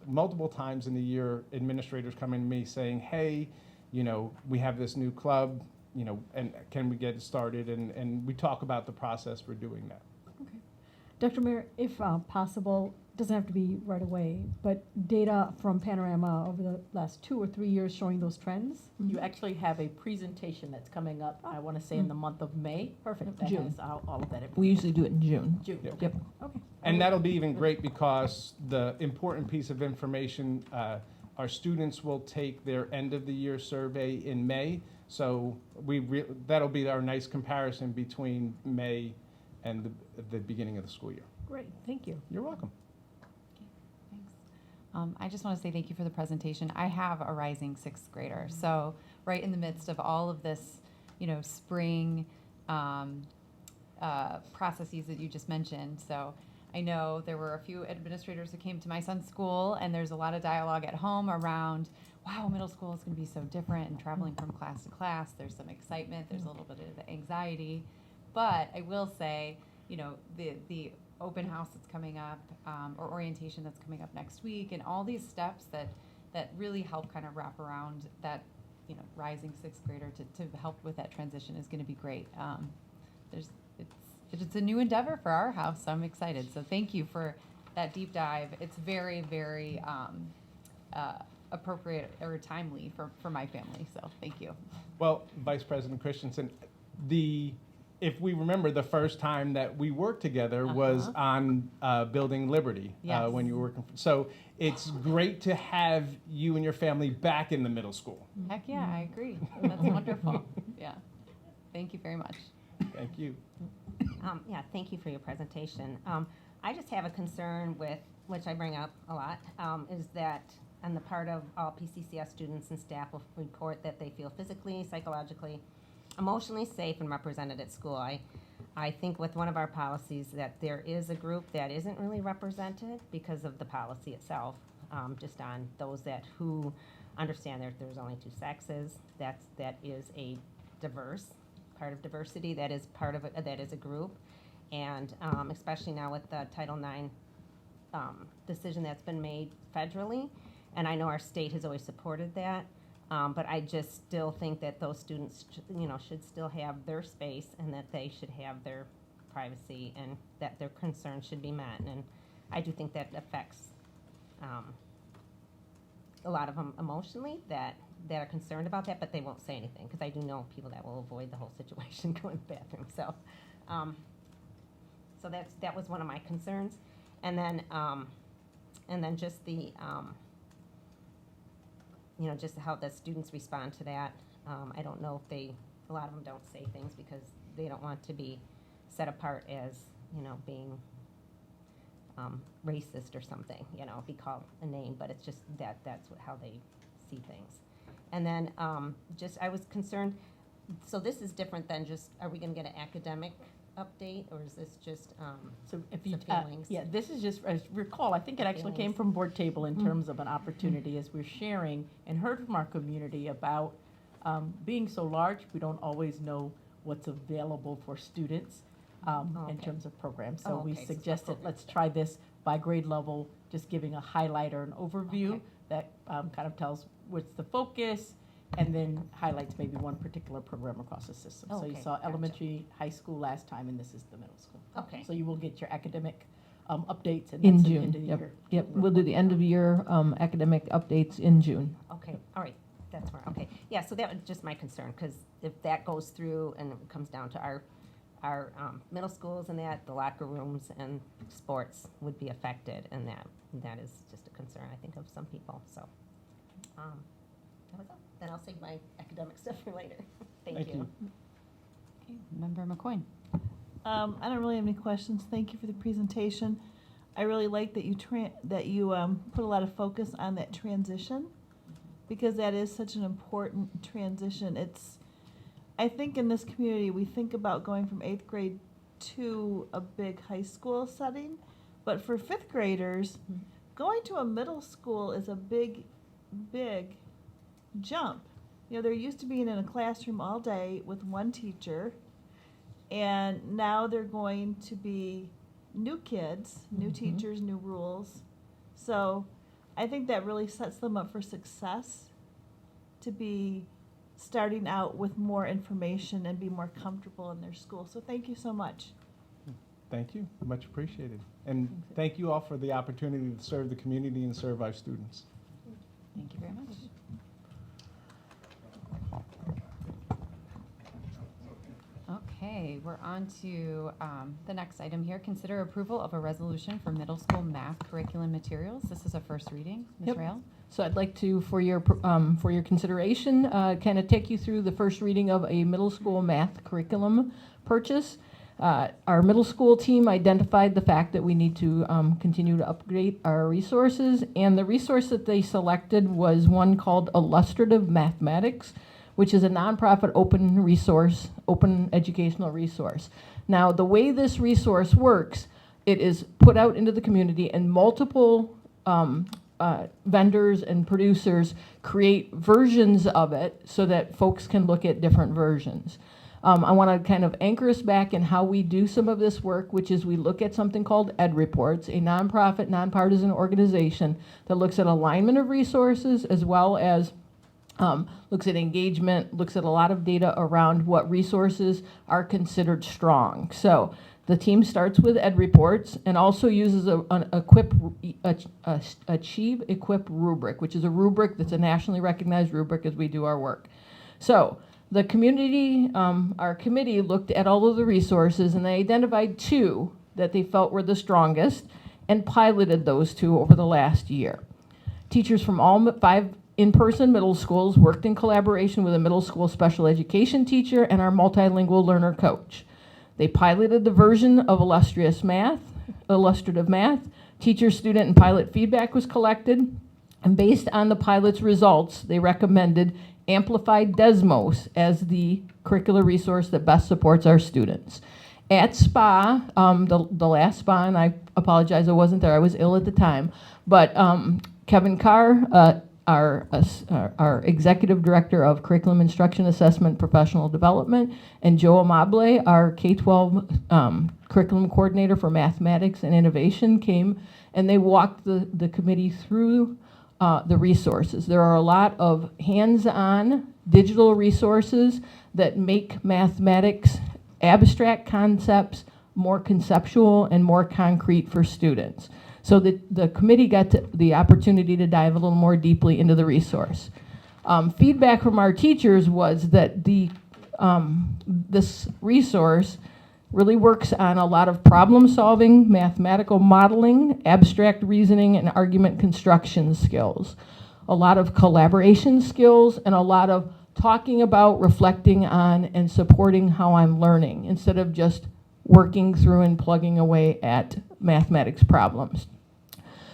multiple times in the year, administrators coming to me saying, hey, you know, we have this new club, you know, and can we get it started? And we talk about the process for doing that. Okay. Dr. Mayer, if possible, doesn't have to be right away, but data from Panorama over the last 2 or 3 years showing those trends? You actually have a presentation that's coming up, I want to say in the month of May. Perfect. That June. has all of that information. We usually do it in June. June. Yep. Okay. And that'll be even great because the important piece of information, our students will take their end of the year survey in May. So that'll be our nice comparison between May and the beginning of the school year. Great, thank you. You're welcome. Thanks. I just want to say thank you for the presentation. I have a rising 6th grader, so right in the midst of all of this, you know, spring processes that you just mentioned. So I know there were a few administrators who came to my son's school, and there's a lot of dialogue at home around, wow, middle school is going to be so different, and traveling from class to class. There's some excitement. There's a little bit of anxiety. But I will say, you know, the open house that's coming up, or orientation that's coming up next week, and all these steps that really help kind of wrap around that, you know, rising 6th grader to help with that transition is going to be great. It's a new endeavor for our house, so I'm excited. So thank you for that deep dive. It's very, very appropriate or timely for my family, so thank you. Well, Vice President Christensen, if we remember, the first time that we worked together was on Building Liberty, Yes. when you were working. So it's great to have you and your family back in the middle school. Heck yeah, I agree. That's wonderful. Yeah. Thank you very much. Thank you. Yeah, thank you for your presentation. I just have a concern with, which I bring up a lot, is that on the part of all P-CCS students and staff will report that they feel physically, psychologically, emotionally safe and represented at school. I think with one of our policies that there is a group that isn't really represented because of the policy itself, just on those who understand that there's only 2 sexes. That is a diverse part of diversity. That is part of it. That is a group, and especially now with the Title IX decision that's been made federally, and I know our state has always supported that. But I just still think that those students, should still have their space, and that they should have their privacy, and that their concerns should be met. And I do think that affects a lot of them emotionally that are concerned about that, but they won't say anything because I do know people that will avoid the whole situation going to the bathroom. So, so that was one of my concerns, and then just the. Just how the students respond to that. I don't know if a lot of them don't say things because they don't want to be set apart as, being racist or something, be called a name, but it's just that's how they see things. And then I was concerned, so this is different than just, are we going to get an academic update, or is this just So if you, feelings? yeah, this is just, as recall, I think it actually came from board table in terms of an opportunity as we're sharing and heard from our community about being so large, we don't always know what's available for students in terms of programs. So we So it's suggested, by let's try this by grade level, just giving a highlight or an overview that kind of tells what's the focus, and then highlights maybe one particular program across the system. So you Okay, saw gotcha. elementary, high school last time, and this is the middle school. Okay. So you will get your academic updates, and In that's at the June, end of the yep. year. Yep, we'll do the end of year academic updates in June. Okay, all right, that's where, okay. Yeah, so that was just my concern, because if that goes through and it comes down to our middle schools and that, the locker rooms and sports would be affected, and that is just a concern, I think, of some people, so. That was all. Then I'll save my academic stuff for later. Thank you. Okay, Member McCoyne. I don't really have any questions. Thank you for the presentation. I really like that you put a lot of focus on that transition because that is such an important transition. I think in this community, we think about going from 8th grade to a big high school setting, but for 5th graders, going to a middle school is a big jump. You know, they're used to being in a classroom all day with one teacher, and now they're going to be new kids, new teachers, new rules. So I think that really sets them up for success to be starting out with more information and be more comfortable in their school. So thank you so much. Thank you, much appreciated. And thank you all for the opportunity to serve the community and serve our students. Thank you very much. Okay, we're on to the next item here. Consider approval of a resolution for middle school math curriculum materials. This is a first reading. Ms. Yep. Rail? So I'd like to, for your consideration, kind of take you through the first reading of a middle school math curriculum purchase. Our middle school team identified the fact that we need to continue to upgrade our resources, and the resource that they selected was one called Illustrative Mathematics, which is a nonprofit open educational resource. Now, the way this resource works, it is put out into the community, and multiple vendors and producers create versions of it so that folks can look at different versions. I want to kind of anchor us back in how we do some of this work, which is we look at something called Ed Reports, a nonprofit, nonpartisan organization that looks at alignment of resources as well as looks at engagement, looks at a lot of data around what resources are considered strong. So the team starts with Ed Reports and also uses an Achieve Equip rubric, which is a rubric that's a nationally recognized rubric as we do our work. So the community, our committee looked at all of the resources and they identified 2 that they felt were the strongest and piloted those 2 over the last year. Teachers from all 5 in-person middle schools worked in collaboration with a middle school special education teacher and our multilingual learner coach. They piloted the version of illustrative math. Teacher, student, and pilot feedback was collected, and based on the pilot's results, they recommended Amplified Desmos as the curricular resource that best supports our students. At SPA, the last SPA, and I apologize, I wasn't there, I was ill at the time, but Kevin Carr, our Executive Director of Curriculum Instruction Assessment Professional Development, and Joe Amable, our K-12 Curriculum Coordinator for Mathematics and Innovation, came and they walked the committee through the resources. There are a lot of hands-on digital resources that make mathematics abstract concepts more conceptual and more concrete for students. So the committee got the opportunity to dive a little more deeply into the resource. Feedback from our teachers was that this resource really works on a lot of problem solving, mathematical modeling, abstract reasoning, and argument construction skills. A lot of collaboration skills and a lot of talking about, reflecting on, and supporting how I'm learning instead of just working through and plugging away at mathematics problems.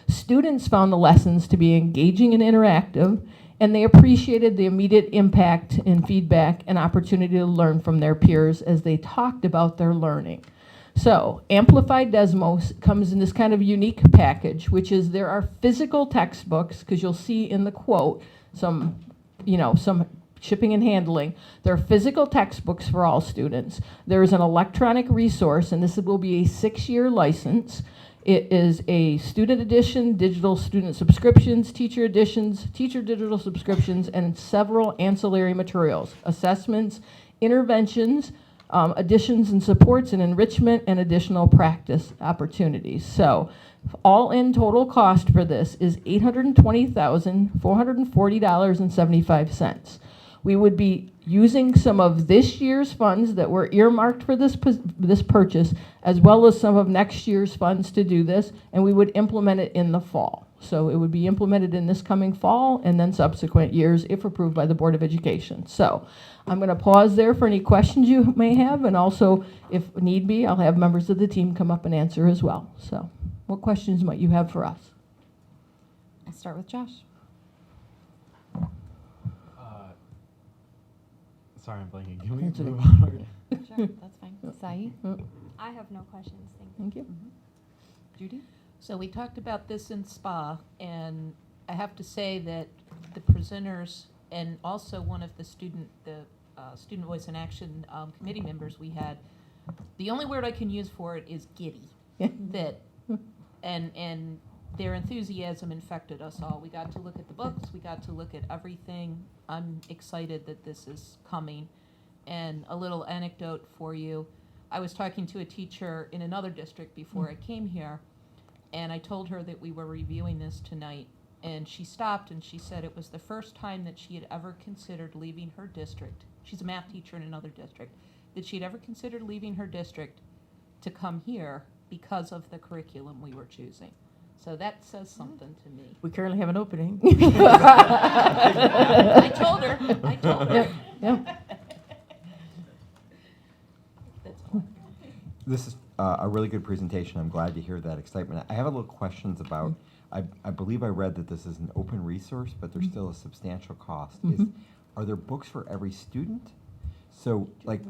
Students found the lessons to be engaging and interactive, and they appreciated the immediate impact and feedback and opportunity to learn from their peers as they talked about their learning. So Amplified Desmos comes in this kind of unique package, which is there are physical textbooks, because you'll see in the quote some shipping and handling. There are physical textbooks for all students. There is an electronic resource, and this will be a 6-year license. It is a student edition, digital student subscriptions, teacher editions, teacher digital subscriptions, and several ancillary materials, assessments, interventions, additions and supports and enrichment, and additional practice opportunities. So all in total cost for this is $820,440.75. We would be using some of this year's funds that were earmarked for this purchase, as well as some of next year's funds to do this, and we would implement it in the fall. So it would be implemented in this coming fall and then subsequent years if approved by the Board of Education. So I'm going to pause there for any questions you may have, and also, if need be, I'll have members of the team come up and answer as well. So what questions might you have for us? I'll start with Josh. sorry, I'm blanking. Can we That's okay. move on? Sure, that's fine. Saeed? I have no questions, thank you. Thank you. Judy? So we talked about this in SPA, and I have to say that the presenters and also one of the student voice and action committee members we had, the only word I can use for it is giddy. That and their enthusiasm infected us all. We got to look at the books, we got to look at everything. I'm excited that this is coming. And a little anecdote for you. I was talking to a teacher in another district before I came here, and I told her that we were reviewing this tonight, and she stopped and she said it was the first time that she had ever considered leaving her district. She's a math teacher in another district. That she'd ever considered leaving her district to come here because of the curriculum we were choosing. So that says something to me. We currently have an opening. I told her. Yep, yep. That's all. This is a really good presentation. I'm glad to hear that excitement. I have a little questions about, I believe I read that this is an open resource, but there's still a substantial cost. Are there books for every student? So, like,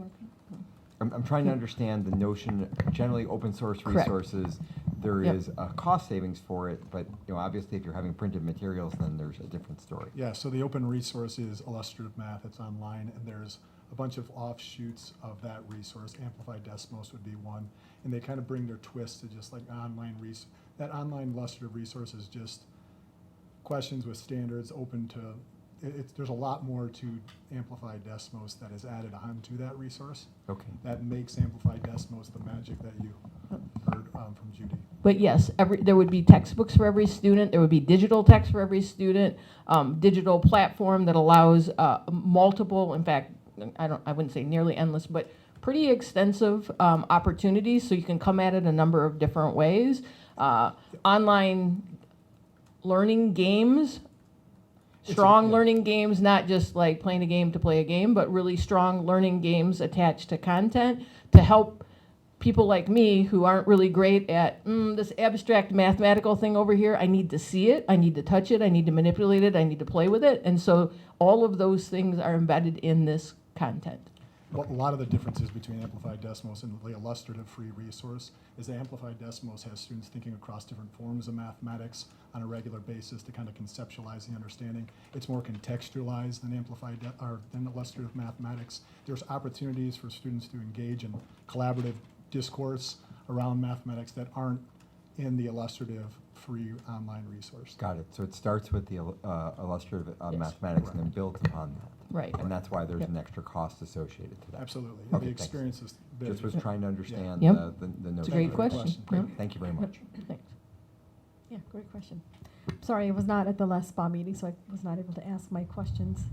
I'm trying to understand the notion, generally open source Correct. resources, there Yep. is a cost savings for it, but, you know, obviously if you're having printed materials, then there's a different story. Yeah, so the open resource is illustrative math. It's online, and there's a bunch of offshoots of that resource. Amplified Desmos would be one, and they kind of bring their twist to just like online that online illustrative resource is just questions with standards open to. There's a lot more to Amplified Desmos that is added onto that resource. Okay. That makes Amplified Desmos the magic that you heard from Judy. But yes, there would be textbooks for every student. There would be digital text for every student. Digital platform that allows multiple. In fact, I wouldn't say nearly endless, but pretty extensive opportunities. So you can come at it a number of different ways. Online learning games. Strong learning games, not just like playing a game to play a game, but really strong learning games attached to content to help people like me who aren't really great at this abstract mathematical thing over here. I need to see it, I need to touch it, I need to manipulate it, I need to play with it. And so all of those things are embedded in this content. A lot of the differences between Amplified Desmos and the illustrative free resource is that Amplified Desmos has students thinking across different forms of mathematics on a regular basis to kind of conceptualize the understanding. It's more contextualized than than illustrative mathematics. There's opportunities for students to engage in collaborative discourse around mathematics that aren't in the illustrative free online resource. Got it. So it starts with the illustrative Yes. mathematics and then builds upon that. Right. And that's why there's Yep. an extra cost associated to that. Absolutely. Okay, The thanks. experience is big. Just was trying to understand Yep. the notion. It's a great of it. question. Great. Yep. Thank you very much. Thanks. Yeah, great question. Sorry, I was not at the last SPA meeting, so I was not able to ask my questions.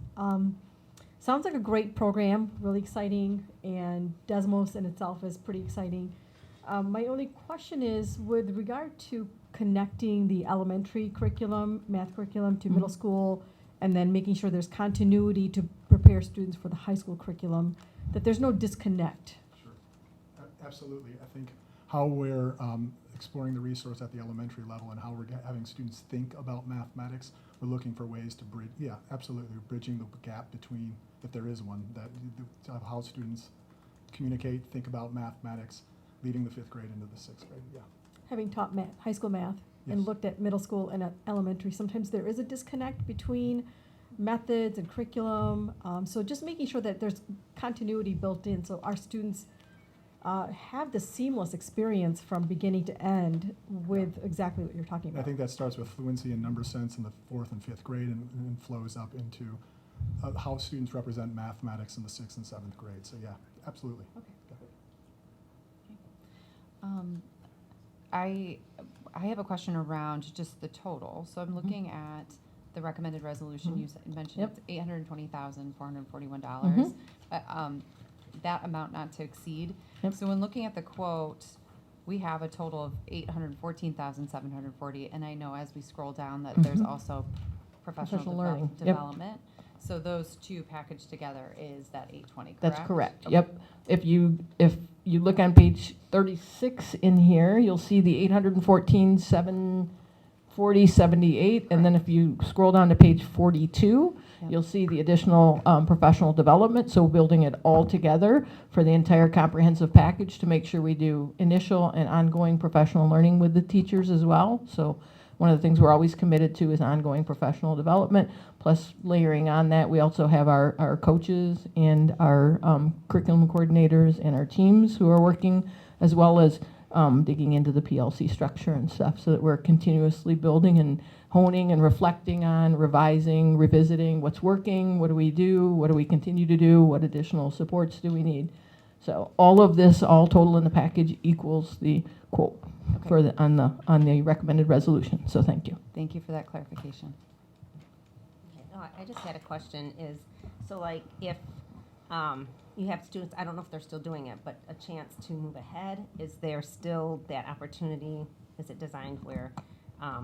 Sounds like a great program, really exciting, and Desmos in itself is pretty exciting. My only question is, with regard to connecting the elementary curriculum, math curriculum, to middle school, and then making sure there's continuity to prepare students for the high school curriculum, that there's no disconnect. Sure. Absolutely. I think how we're exploring the resource at the elementary level and how we're having students think about mathematics, we're looking for ways to bridge, absolutely, bridging the gap between, if there is one, of how students communicate, think about mathematics, leading the 5th grade into the 6th grade, Having taught math, high school math, and Yes. looked at middle school and at elementary, sometimes there is a disconnect between methods and curriculum. So just making sure that there's continuity built in, so our students have the seamless experience from beginning to end with exactly what you're talking I about. think that starts with fluency and number sense in the 4th and 5th grade and flows up into how students represent mathematics in the 6th and 7th grade. So absolutely. I have a question around just the total. So I'm looking at the recommended resolution. You mentioned Yep. it's $820,441. That amount not to exceed. Yep. So when looking at the quote, we have a total of $814,740, and I know as we scroll down that there's also Professional learning. Yep. development. So those two packaged together is that 820, correct? That's correct. Okay. Yep. If you look on page 36 in here, you'll see the 814,740.78, and then if you scroll down to page 42, Yep. you'll see the additional professional development, so building it all together for the entire comprehensive package to make sure we do initial and ongoing professional learning with the teachers as well. So one of the things we're always committed to is ongoing professional development, plus layering on that, we also have our coaches and our curriculum coordinators and our teams who are working, as well as digging into the PLC structure and stuff, so that we're continuously building and honing and reflecting on, revising, revisiting what's working, what do we continue to do, what additional supports do we need. So all of this, all total in the package, equals the quote for the on the recommended resolution. So thank you. Thank you for that clarification. I just had a question is, so like if you have students, I don't know if they're still doing it, but a chance to move ahead, is there still that opportunity? Is it designed where,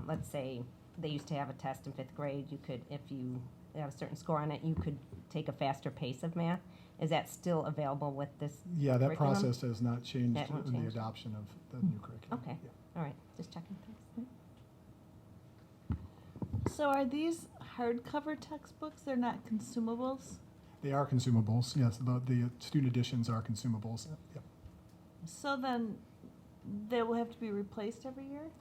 let's say they used to have a test in 5th grade, you could, if you have a certain score on it, you could take a faster pace of math? Is that still available with this Yeah, that curriculum? process has not changed That won't in the change. adoption of the new curriculum. Okay, Yeah. all right, just checking. Thanks. So are these hardcover textbooks? They're not consumables? They are consumables, yes, the student editions are consumables, yep. So then they will have to be replaced every year?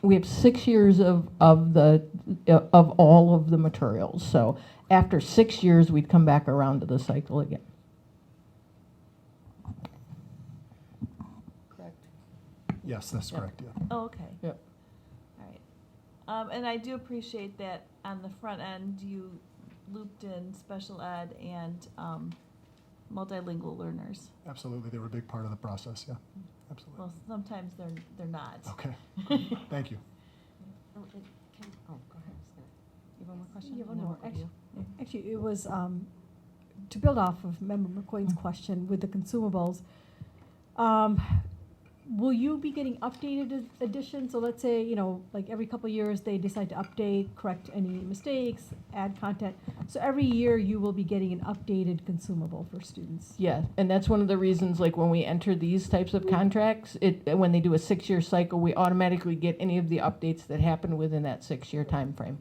We have 6 years of all of the materials. So after 6 years, we'd come back around to the cycle again. Correct. Yes, that's Yep. correct, yeah. Oh, okay. Yep. All right. And I do appreciate that on the front end, you looped in special ed and multilingual learners. Absolutely, they were a big part of the process, yeah, absolutely. Well, sometimes they're not. Okay, thank you. Oh, go ahead. I was gonna- You have one more question? Yeah, one No, more. go to you. Actually, it was to build off of Member McQueen's question with the consumables. Will you be getting updated editions? So let's say, like every couple of years, they decide to update, correct any mistakes, add content. So every year, you will be getting an updated consumable for students. Yeah, and that's one of the reasons, like when we enter these types of contracts, when they do a 6-year cycle, we automatically get any of the updates that happen within that 6-year time frame.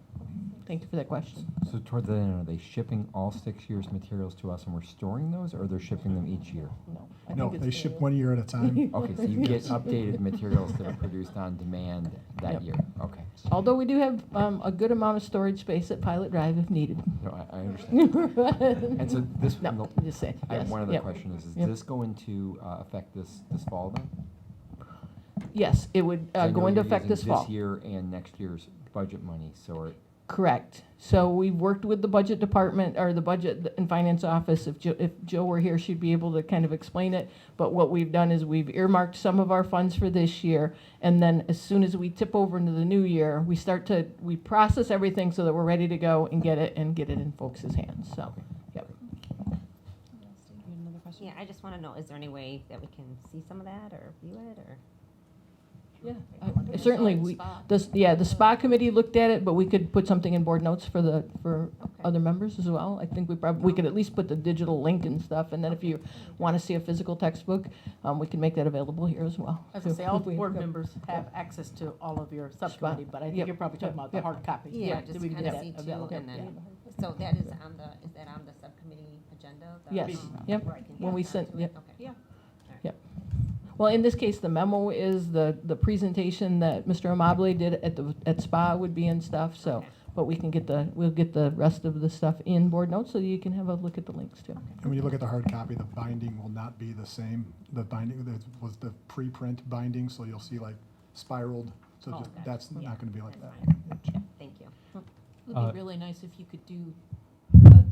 Thank you for that question. So toward the end, are they shipping all 6 years' materials to us and we're storing those, or they're shipping them each year? No, I No, think they it's- ship 1 year at a time. Okay, so you get updated materials that are produced on demand that Yep. year, okay. Although we do have a good amount of storage space at Pilot Drive if needed. No, I understand. And so this, No, no, I'm just saying, I have yes, one other yep. question, is Yep. this going to affect this fall then? Yes, it would 'Cause I go know into you're effect this using fall. This year and next year's budget money, so Correct. So we've worked with the budget department, or the budget and finance office. If Jill were here, she'd be able to kind of explain it. But what we've done is we've earmarked some of our funds for this year, and then as soon as we tip over into the new year, we process everything so that we're ready to go and get it in folks' hands, so, yep. You had another question? Yeah, I just want to know, is there any way that we can see some of that or view it or? Yeah, certainly, the SPA committee looked at it, but we could put something in board notes for other members as well. I think we could at least put the digital link and stuff, and then if you want to see a physical textbook, we can make that available here as well. As I say, all board Yep. members have access to all of your subcommittee, but I think Yep. you're probably talking about the Yep. hard copy. Yeah, So just we can kind of get see that too, available. and then, Yeah. so that is on the subcommittee agenda? The, Yes, yep. where I can When we get sent, onto it? yep. Okay. Yeah. Well, in this case, the memo is the presentation that Mr. Amable did at SPA would be and stuff, so, Okay. but we'll get the rest of the stuff in board notes so you can have a look at the links too. And when you look at the hard copy, the binding will not be the same. The binding was the preprint binding, so you'll see like spiraled, so Oh, just, gotcha. that's Yeah, not gonna be like that's that. fine. Thank you. It would be really nice if you could do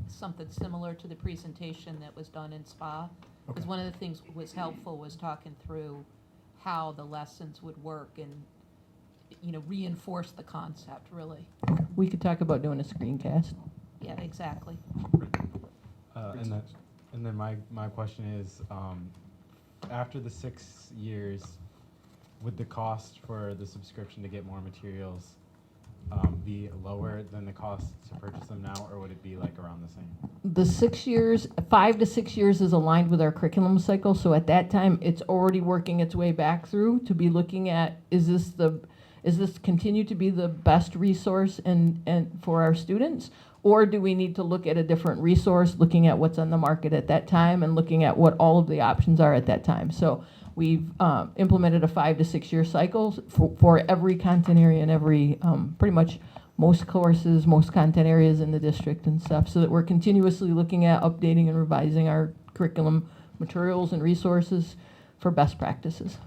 something similar to the presentation that was done in SPA. Because Okay. one of the things was helpful was talking through how the lessons would work and, reinforce the concept, really. We could talk about doing a screencast. Yeah, exactly. And then my question is, after the 6 years, would the cost for the subscription to get more materials be lower than the cost to purchase them now, or would it be like around the same? The 6 years, 5 to 6 years is aligned with our curriculum cycle, so at that time, it's already working its way back through to be looking at, is this continue to be the best resource and for our students? Or do we need to look at a different resource, looking at what's on the market at that time and looking at what all of the options are at that time? So we've implemented a 5 to 6 year cycle for every content area and every, pretty much most courses, most content areas in the district and stuff, so that we're continuously looking at updating and revising our curriculum materials and resources for best practices.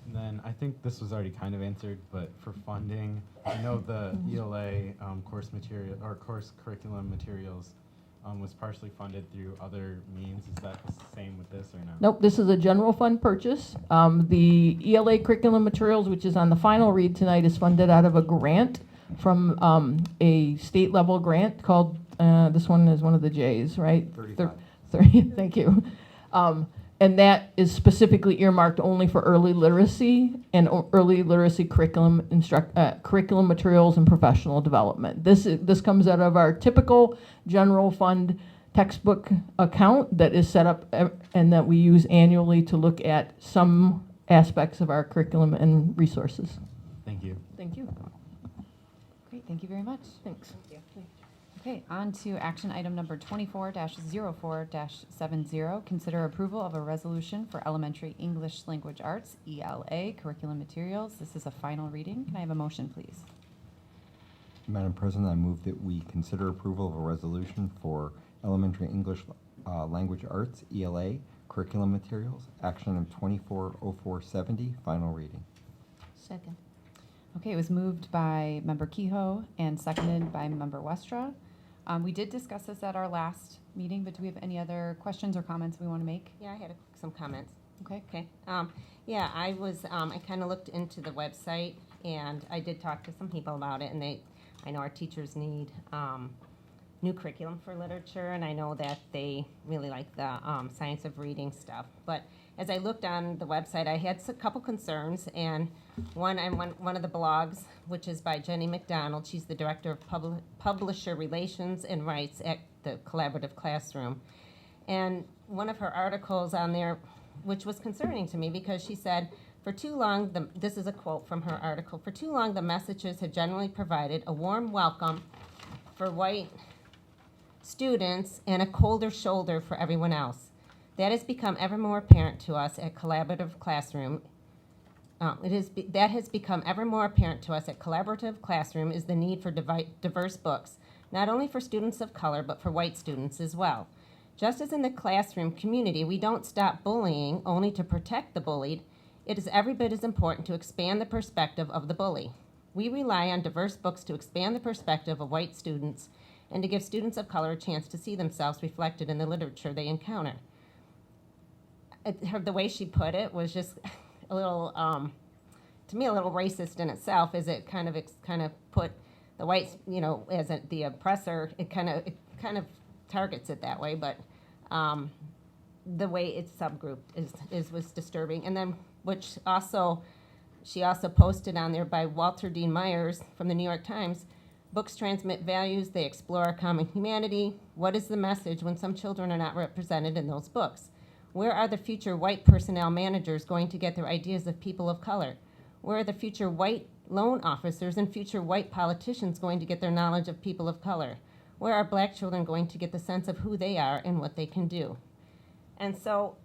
And then I think this was already kind of answered, but for funding, I know the ELA course material or course curriculum materials was partially funded through other means. Is that the same with this or no? Nope, this is a general fund purchase. The ELA curriculum materials, which is on the final read tonight, is funded out of a grant from a state level grant called, this one is one of the J's, right? 35. 30, thank you. And that is specifically earmarked only for early literacy and early literacy curriculum curriculum materials and professional development. This comes out of our typical general fund textbook account that is set up and that we use annually to look at some aspects of our curriculum and resources. Thank you. Thank you. Great, thank you very much. Thanks. Okay, on to action item number 24-04-70. Consider approval of a resolution for elementary English language arts, ELA, curriculum materials. This is a final reading. Can I have a motion, please? Madam President, I move that we consider approval of a resolution for elementary English language arts, ELA, curriculum materials, action item 240470, final reading. Second. Okay, it was moved by Member Kehoe and seconded by Member Westra. We did discuss this at our last meeting, but do we have any other questions or comments we want to make? Yeah, I had some comments. Okay. Okay. Yeah, I kind of looked into the website, and I did talk to some people about it, and I know our teachers need new curriculum for literature, and I know that they really like the science of reading stuff. But as I looked on the website, I had a couple concerns, and one of the blogs, which is by Jenny McDonald. She's the Director of Publisher Relations and Rights at the Collaborative Classroom. And one of her articles on there, which was concerning to me, because she said, for too long, this is a quote from her article, for too long the messages have generally provided a warm welcome for white students and a colder shoulder for everyone else. That has become ever more apparent to us at Collaborative Classroom. That has become ever more apparent to us at Collaborative Classroom is the need for diverse books, not only for students of color, but for white students as well. Just as in the classroom community, we don't stop bullying only to protect the bullied, it is every bit as important to expand the perspective of the bully. We rely on diverse books to expand the perspective of white students and to give students of color a chance to see themselves reflected in the literature they encounter. The way she put it was just a little, to me, a little racist in itself, as it kind of put the whites, as the oppressor. It kind of targets it that way, but the way it's subgrouped was disturbing. And then, she also posted on there by Walter Dean Myers from the New York Times. Books transmit values. They explore our common humanity. What is the message when some children are not represented in those books? Where are the future white personnel managers going to get their ideas of people of color? Where are the future white loan officers and future white politicians going to get their knowledge of people of color? Where are black children going to get the sense of who they are and what they can do? And so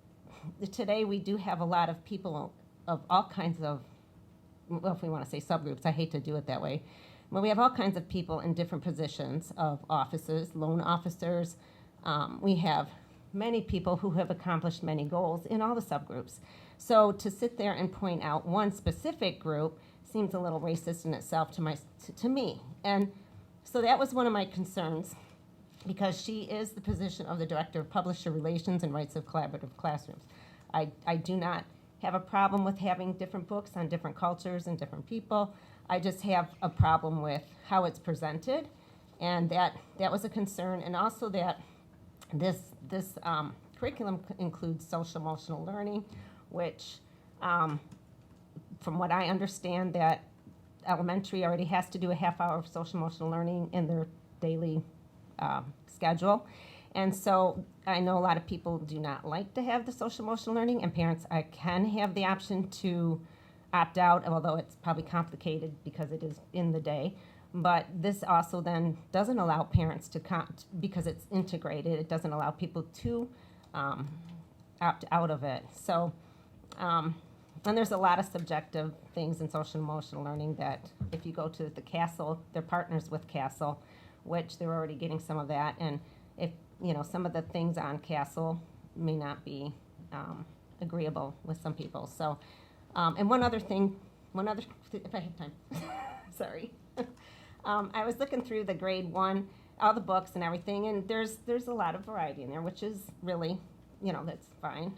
today we do have a lot of people of all kinds of, well, if we want to say subgroups, I hate to do it that way, but we have all kinds of people in different positions of offices, loan officers. We have many people who have accomplished many goals in all the subgroups. So to sit there and point out one specific group seems a little racist in itself to me. And so that was one of my concerns, because she is the position of the Director of Publisher Relations and Rights of Collaborative Classrooms. I do not have a problem with having different books on different cultures and different people. I just have a problem with how it's presented, and that was a concern. And also that this curriculum includes social emotional learning, which, from what I understand, that elementary already has to do a half hour of social emotional learning in their daily schedule. And so I know a lot of people do not like to have the social emotional learning, and parents can have the option to opt out, although it's probably complicated because it is in the day. But this also then doesn't allow parents to because it's integrated, it doesn't allow people to opt out of it. So, and there's a lot of subjective things in social emotional learning that if you go to the Castle, they're partners with Castle, which they're already getting some of that. And if, some of the things on Castle may not be agreeable with some people. So, and one other, if I have time, sorry. I was looking through the grade 1, all the books and everything, and there's a lot of variety in there, which is really, that's fine.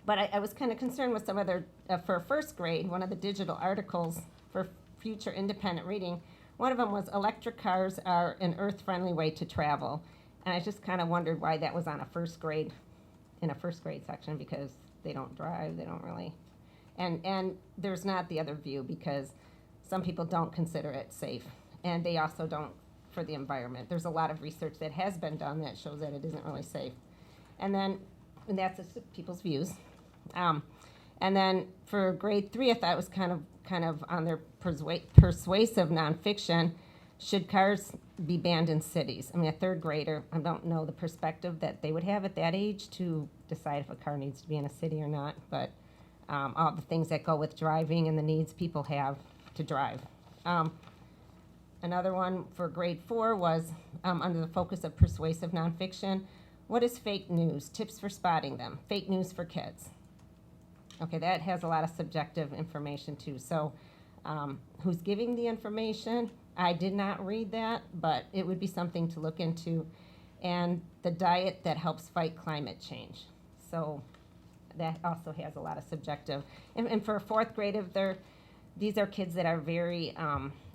But I was kind of concerned with some of their, for first grade, one of the digital articles for future independent reading, one of them was electric cars are an earth-friendly way to travel. And I just kind of wondered why that was on in a first grade section, because they don't drive, they don't really. And there's not the other view, because some people don't consider it safe. And they also don't for the environment. There's a lot of research that has been done that shows that it isn't really safe. And that's just people's views. And then for grade 3, I thought it was kind of on their persuasive nonfiction. Should cars be banned in cities? I mean, a third grader, I don't know the perspective that they would have at that age to decide if a car needs to be in a city or not, but all the things that go with driving and the needs people have to drive. Another one for grade 4 was under the focus of persuasive nonfiction. What is fake news? Tips for spotting them. Fake news for kids. Okay, that has a lot of subjective information too. So who's giving the information? I did not read that, but it would be something to look into. And the diet that helps fight climate change. So that also has a lot of subjective. And for a 4th grade, these are kids that are very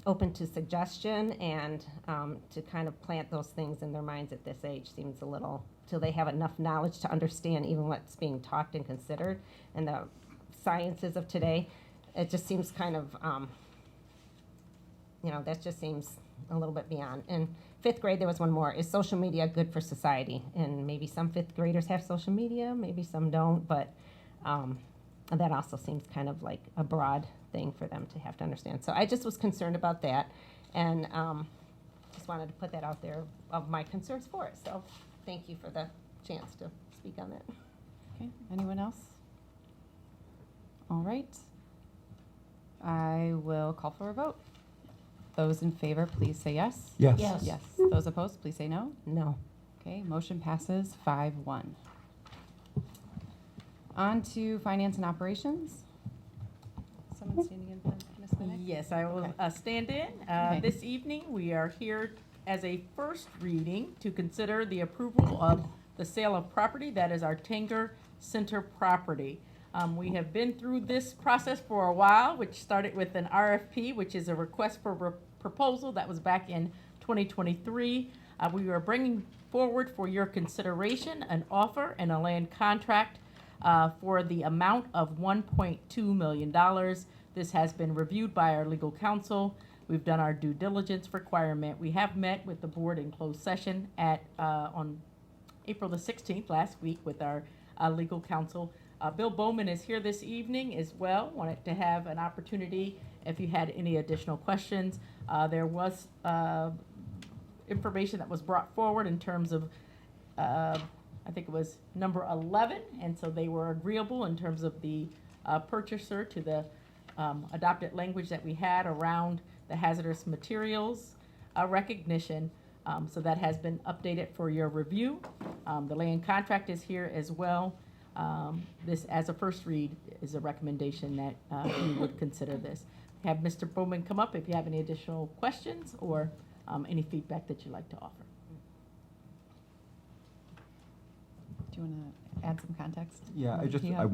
open to suggestion, and to kind of plant those things in their minds at this age seems a little, till they have enough knowledge to understand even what's being talked and considered and the sciences of today. It just seems kind of, that just seems a little bit beyond. In 5th grade, there was one more. Is social media good for society? And maybe some 5th graders have social media, maybe some don't, but that also seems kind of like a broad thing for them to have to understand. So I just was concerned about that, and just wanted to put that out there of my concerns for it. So thank you for the chance to speak on that. Okay, anyone else? All right. I will call for a vote. Those in favor, please say yes. Yes. Yes. Yes. Those opposed, please say no. No. Okay, motion passes 5-1. On to finance and operations. Someone standing in for Ms. Minnick? Yes, I will Okay. stand in. Okay. This evening, we are here as a first reading to consider the approval of the sale of property. That is our Tanger Center property. We have been through this process for a while, which started with an RFP, which is a request for proposal. That was back in 2023. We are bringing forward for your consideration an offer and a land contract for the amount of $1.2 million. This has been reviewed by our legal counsel. We've done our due diligence requirement. We have met with the board in closed session on April the 16th, last week, with our legal counsel. Bill Bowman is here this evening as well. Wanted to have an opportunity if you had any additional questions. There was information that was brought forward in terms of I think it was number 11, and so they were agreeable in terms of the purchaser to the adopted language that we had around the hazardous materials recognition. So that has been updated for your review. The land contract is here as well. This, as a first read, is a recommendation that you would consider this. Have Mr. Bowman come up if you have any additional questions or any feedback that you'd like to offer. Do you want to add some context? Yeah, Yeah.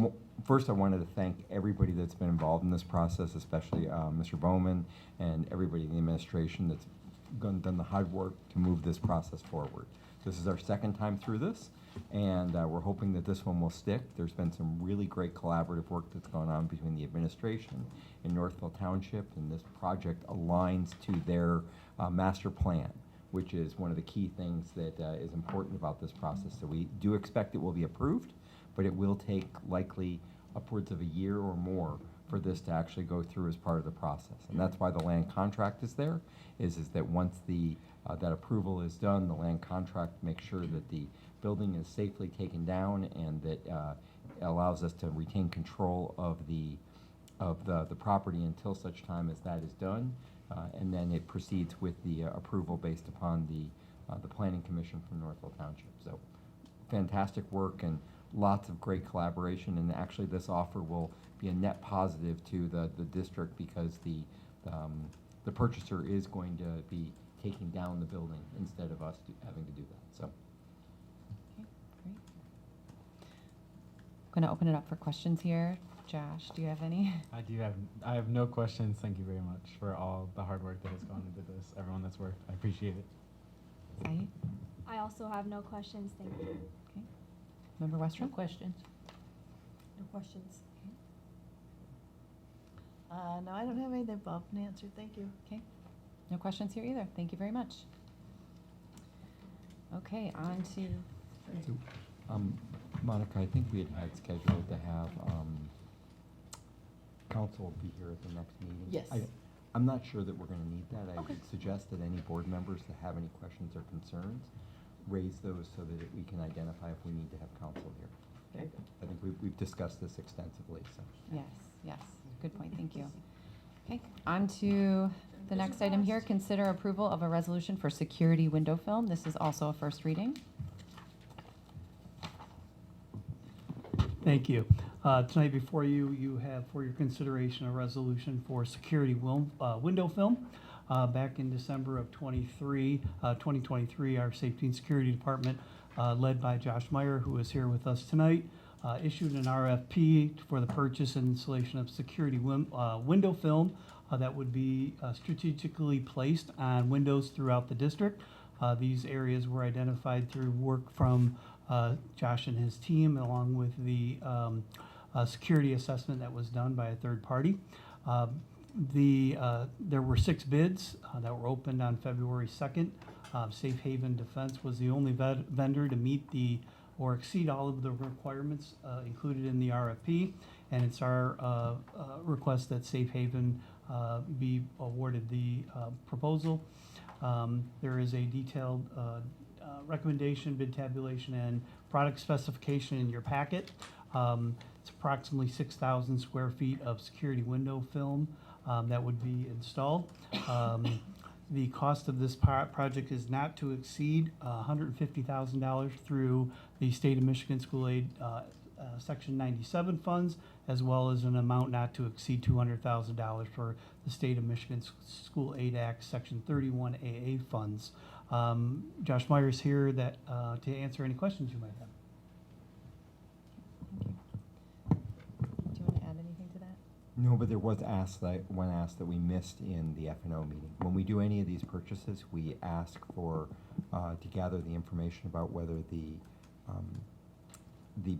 First I wanted to thank everybody that's been involved in this process, especially Mr. Bowman and everybody in the administration that's done the hard work to move this process forward. This is our second time through this, and we're hoping that this one will stick. There's been some really great collaborative work that's gone on between the administration in Northville Township, and this project aligns to their master plan, which is one of the key things that is important about this process. So we do expect it will be approved, but it will take likely upwards of a year or more for this to actually go through as part of the process. And that's why the land contract is there, is that once that approval is done, the land contract makes sure that the building is safely taken down and that allows us to retain control of the property until such time as that is done. And then it proceeds with the approval based upon the Planning Commission from Northville Township. So fantastic work and lots of great collaboration. And actually this offer will be a net positive to the district because the purchaser is going to be taking down the building instead of us having to do that. So. Okay, great. I'm going to open it up for questions here. Josh, do you have any? I have no questions. Thank you very much for all the hard work that has gone into this, everyone that's worked. I appreciate it. Saeed? I also have no questions, thank you. Okay. Member Westrom? No questions. No questions. No, I don't have anything above and answered, thank you. Okay. No questions here either. Thank you very much. Okay, on to. So, Monica, I think we had scheduled to have council be here at the next meeting. Yes. I'm not sure that we're going to need that. I Okay. would suggest that any board members that have any questions or concerns, raise those so that we can identify if we need to have council here. Very I think we've discussed this extensively, so. Yes, yes. Good point. Thank you. Okay, on to the next item here. Consider approval of a resolution for security window film. This is also a first reading. Thank you. Tonight before you, you have for your consideration a resolution for security window film. Back in December of 2023, our Safety and Security Department, led by Josh Meyer, who is here with us tonight, issued an RFP for the purchase and installation of security window film that would be strategically placed on windows throughout the district. These areas were identified through work from Josh and his team, along with the security assessment that was done by a third party. There were 6 bids that were opened on February 2nd. Safe Haven Defense was the only vendor to meet or exceed all of the requirements included in the RFP, and it's our request that Safe Haven be awarded the proposal. There is a detailed recommendation, bid tabulation, and product specification in your packet. It's approximately 6,000 square feet of security window film that would be installed. The cost of this project is not to exceed $150,000 through the State of Michigan School Aid Section 97 funds, as well as an amount not to exceed $200,000 for the State of Michigan School Aid Act Section 31AA funds. Josh Meyer's here to answer any questions you might have. Do you want to add anything to that? No, but there was one ask that we missed in the F&O meeting. When we do any of these purchases, we ask for, to gather the information about whether the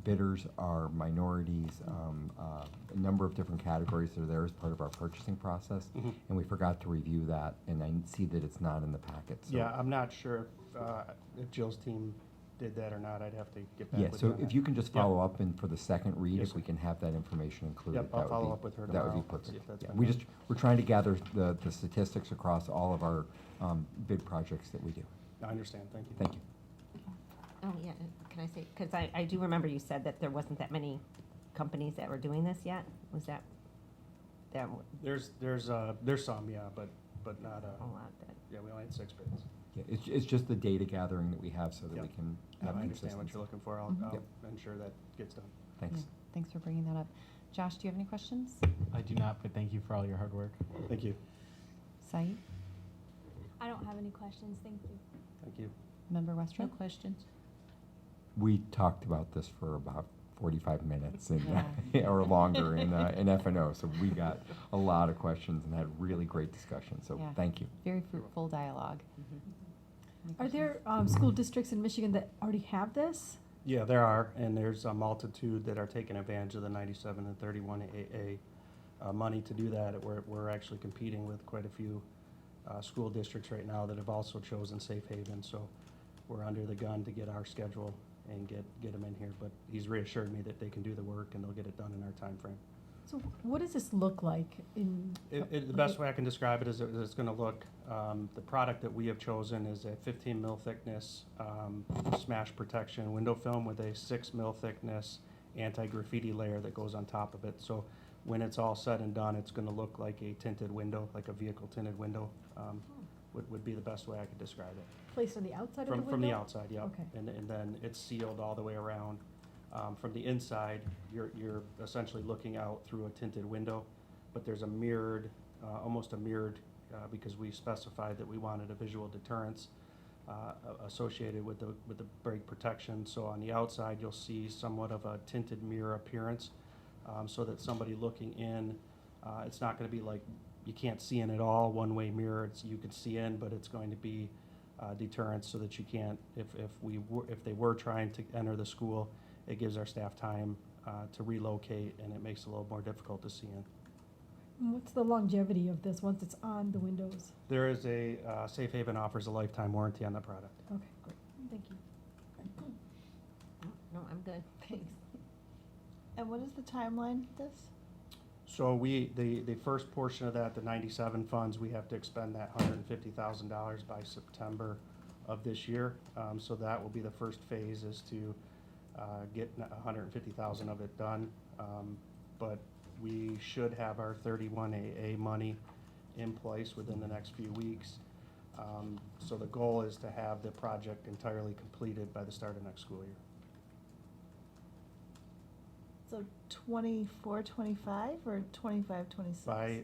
bidders are minorities, a number of different categories that are there as part of our purchasing process. Mm-hmm. And we forgot to review that, and I see that it's not in the packet. So. Yeah, I'm not sure if Jill's team did that or not. I'd have to get back Yeah, with so you on if that. you can just Yep. follow up and for the second read, Yes, if we can have that information included. Yep, I'll follow up with her That would be tomorrow, see perfect. if that's Yeah, been done. we're trying to gather the statistics across all of our bid projects that we do. I understand, thank you. Thank you. Oh, yeah, can I say, because I do remember you said that there wasn't that many companies that were doing this yet? Was that? There's some, yeah, but not, A lot that. yeah, we only had 6 bids. Yeah, it's just the data gathering that we have so that Yep. we can No, have I understand what consistency. you're looking for. I'll Mhm. Yep. ensure that gets done. Thanks. Yeah, thanks for bringing that up. Josh, do you have any questions? I do not, but thank you for all your hard work. Thank you. Saeed? I don't have any questions, thank you. Thank you. Member No Westrom? questions. We talked about this for about 45 minutes and, Yeah. or longer in F&O, so we got a lot of questions and had really great discussion, so Yeah. thank you. Very fruitful dialogue. Any Are there questions? school districts in Michigan that already have this? Yeah, there are, and there's a multitude that are taking advantage of the 97 and 31 AA money to do that. We're actually competing with quite a few school districts right now that have also chosen Safe Haven, so we're under the gun to get our schedule and get them in here. But he's reassured me that they can do the work and they'll get it done in our time frame. So what does this look like in? The best way I can describe it is it's going to look, the product that we have chosen is a 15 mil thickness smash protection window film with a 6 mil thickness anti-graffiti layer that goes on top of it. So when it's all said and done, it's going to look like a tinted window, like a vehicle tinted window, would be the best way I could describe it. Placed on the outside of the window? From the outside, yeah. Okay. And then it's sealed all the way around. From the inside, you're essentially looking out through a tinted window, but there's a mirrored, almost a mirrored, because we specified that we wanted a visual deterrence associated with the brake protection. So on the outside, you'll see somewhat of a tinted mirror appearance, so that somebody looking in, it's not going to be like you can't see in at all, one-way mirror. You can see in, but it's going to be deterrence so that you can't, if they were trying to enter the school, it gives our staff time to relocate, and it makes it a little more difficult to see in. And what's the longevity of this once it's on the windows? There is a, Safe Haven offers a lifetime warranty on the product. Okay, great. Thank you. No, I'm good, thanks. And what is the timeline of this? So the first portion of that, the 97 funds, we have to expend that $150,000 by September of this year. So that will be the first phase, is to get 150,000 of it done. But we should have our 31AA money in place within the next few weeks. So the goal is to have the project entirely completed by the start of next school year. So 24, 25 or 25, 26? By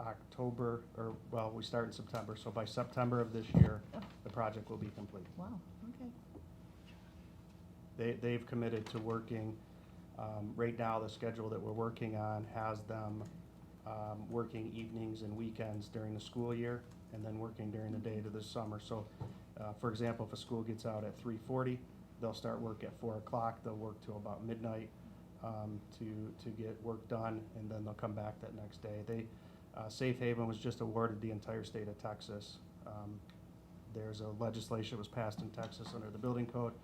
October, or, well, we start in September, so by September of this year, the project will be complete. Wow, okay. They've committed to working, right now, the schedule that we're working on has them working evenings and weekends during the school year, and then working during the day to the summer. So, for example, if a school gets out at 3:40, they'll start work at 4 o'clock, they'll work till about midnight to get work done, and then they'll come back that next day. Safe Haven was just awarded the entire state of Texas. There's a legislation that was passed in Texas under the building code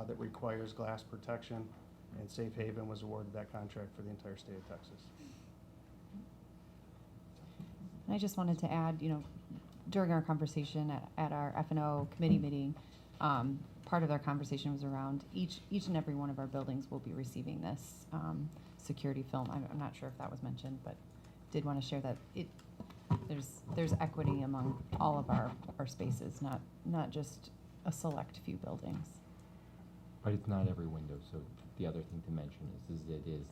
that requires glass protection, and Safe Haven was awarded that contract for the entire state of Texas. I just wanted to add, during our conversation at our F&O committee meeting, part of their conversation was around each and every one of our buildings will be receiving this security film. I'm not sure if that was mentioned, but did want to share that there's equity among all of our spaces, not just a select few buildings. But it's not every window, so the other thing to mention is it is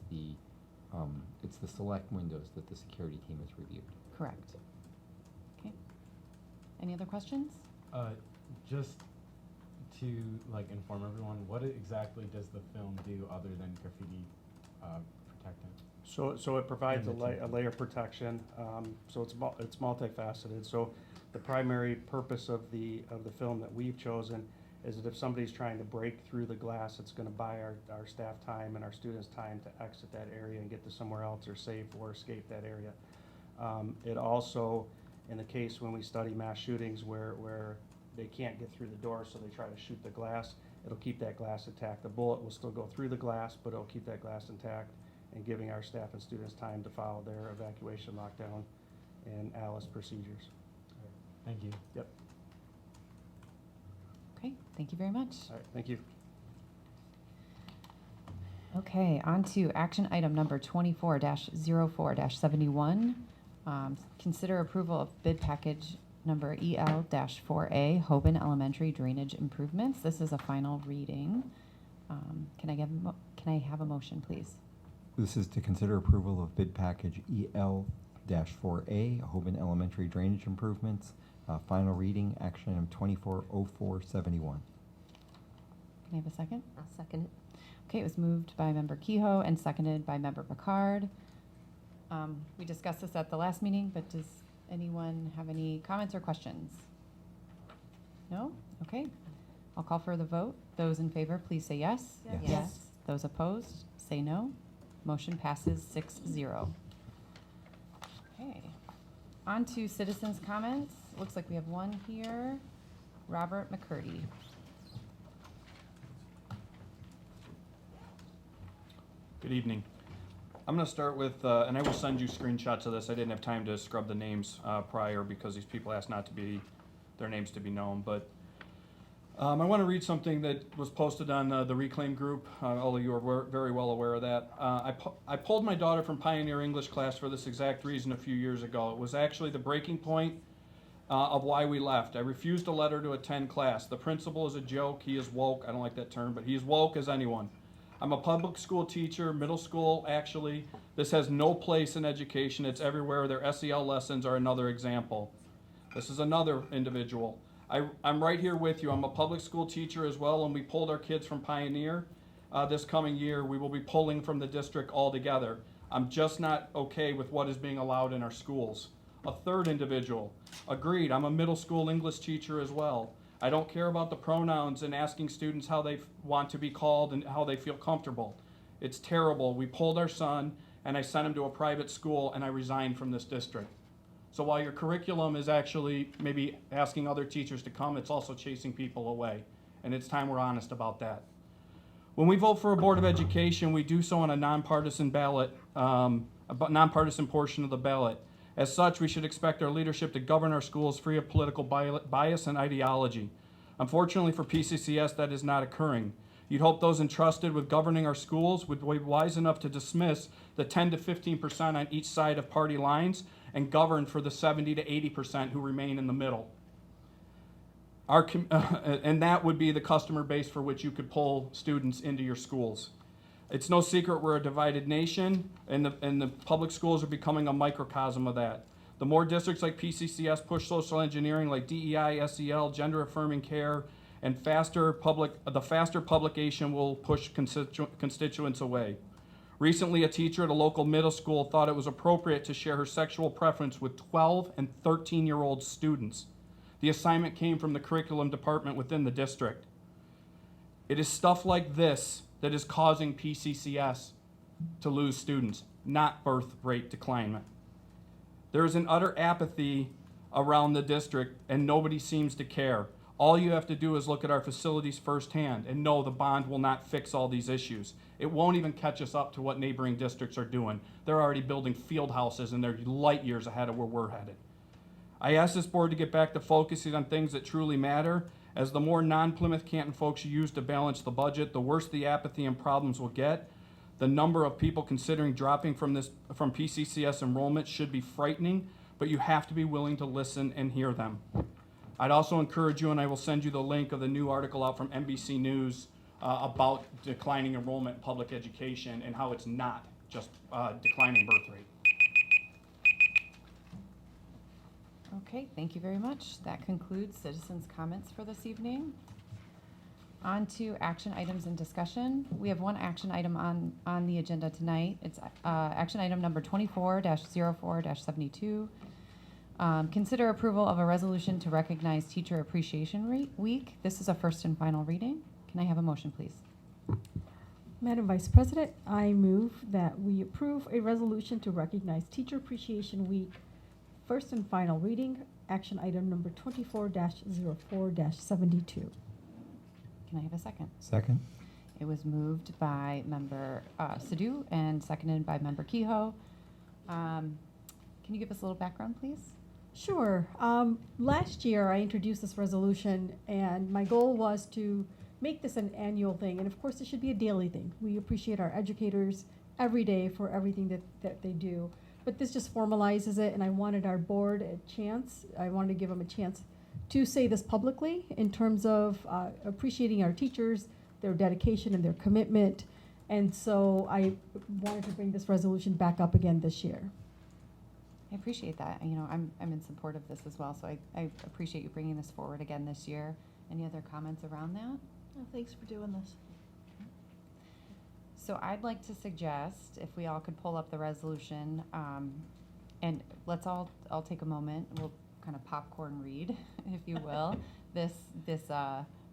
it's the select windows that the security team has reviewed. Correct. Okay. Any other questions? Just to inform everyone, what exactly does the film do other than graffiti protectant? So it provides a layer of protection. So it's multifaceted. So the primary purpose of the film that we've chosen is that if somebody's trying to break through the glass, it's going to buy our staff time and our students time to exit that area and get to somewhere else, or save or escape that area. It also, in the case when we study mass shootings where they can't get through the door, so they try to shoot the glass, it'll keep that glass intact. The bullet will still go through the glass, but it'll keep that glass intact, and giving our staff and students time to follow their evacuation, lockdown, and ALICE procedures. Thank you. Yep. Okay, thank you very much. All right, thank you. Okay, on to action item number 24-04-71. Consider approval of bid package number EL-4A, Hoban Elementary Drainage Improvements. This is a final reading. Can I have a motion, please? This is to consider approval of bid package EL-4A, Hoban Elementary Drainage Improvements. Final reading, action item 240471. Can I have a second? I'll second it. Okay, it was moved by Member Kehoe and seconded by Member Picard. We discussed this at the last meeting, but does anyone have any comments or questions? No? Okay. I'll call for the vote. Those in favor, please say yes. Yes. Yes. Those opposed, say no. Motion passes 6-0. Okay. On to citizens' comments. Looks like we have one here. Robert McCurdy. Good evening. I'm going to start with, and I will send you screenshots of this. I didn't have time to scrub the names prior because these people asked not to be, their names to be known. But I want to read something that was posted on the Reclaim group. All of you are very well aware of that. I pulled my daughter from Pioneer English class for this exact reason a few years ago. It was actually the breaking point of why we left. I refused to let her to attend class. The principal is a joke. He is woke. I don't like that term, but he is woke as anyone. I'm a public school teacher, middle school actually. This has no place in education. It's everywhere. Their SEL lessons are another example. This is another individual. I'm right here with you. I'm a public school teacher as well, and we pulled our kids from Pioneer. This coming year, we will be pulling from the district altogether. I'm just not okay with what is being allowed in our schools. A third individual. Agreed, I'm a middle school English teacher as well. I don't care about the pronouns and asking students how they want to be called and how they feel comfortable. It's terrible. We pulled our son and I sent him to a private school and I resigned from this district. So while your curriculum is actually maybe asking other teachers to come, it's also chasing people away. And it's time we're honest about that. When we vote for a Board of Education, we do so on a nonpartisan ballot, a nonpartisan portion of the ballot. As such, we should expect our leadership to govern our schools free of political bias and ideology. Unfortunately for PCCS, that is not occurring. You'd hope those entrusted with governing our schools would be wise enough to dismiss the 10 to 15% on each side of party lines and govern for the 70 to 80% who remain in the middle. And that would be the customer base for which you could pull students into your schools. It's no secret we're a divided nation, and the public schools are becoming a microcosm of that. The more districts like PCCS push social engineering like DEI, SEL, gender-affirming care, and the faster publication will push constituents away. Recently, a teacher at a local middle school thought it was appropriate to share her sexual preference with 12 and 13-year-old students. The assignment came from the curriculum department within the district. It is stuff like this that is causing PCCS to lose students, not birth rate declinement. There is an utter apathy around the district and nobody seems to care. All you have to do is look at our facilities firsthand and know the bond will not fix all these issues. It won't even catch us up to what neighboring districts are doing. They're already building field houses and they're light years ahead of where we're headed. I ask this board to get back to focusing on things that truly matter. As the more non-Plymouth Canton folks you use to balance the budget, the worse the apathy and problems will get. The number of people considering dropping from PCCS enrollment should be frightening, but you have to be willing to listen and hear them. I'd also encourage you, and I will send you the link of the new article out from NBC News about declining enrollment in public education and how it's not just declining birth rate. Okay, thank you very much. That concludes citizens' comments for this evening. On to action items and discussion. We have one action item on the agenda tonight. It's action item number 24-04-72. Consider approval of a resolution to recognize Teacher Appreciation Week. This is a first and final reading. Can I have a motion, please? Madam Vice President, I move that we approve a resolution to recognize Teacher Appreciation Week. First and final reading, action item number 24-04-72. Can I have a second? Second. It was moved by Member Sadoo and seconded by Member Kehoe. Can you give us a little background, please? Sure. Last year, I introduced this resolution, and my goal was to make this an annual thing. And of course, it should be a daily thing. We appreciate our educators every day for everything that they do. But this just formalizes it, and I wanted our board a chance. I wanted to give them a chance to say this publicly in terms of appreciating our teachers, their dedication and their commitment. And so I wanted to bring this resolution back up again this year. I appreciate that. You know, I'm in support of this as well, so I appreciate you bringing this forward again this year. Any other comments around that? Oh, thanks for doing this. So I'd like to suggest if we all could pull up the resolution, and let's all take a moment. We'll kind of popcorn read, if you will, this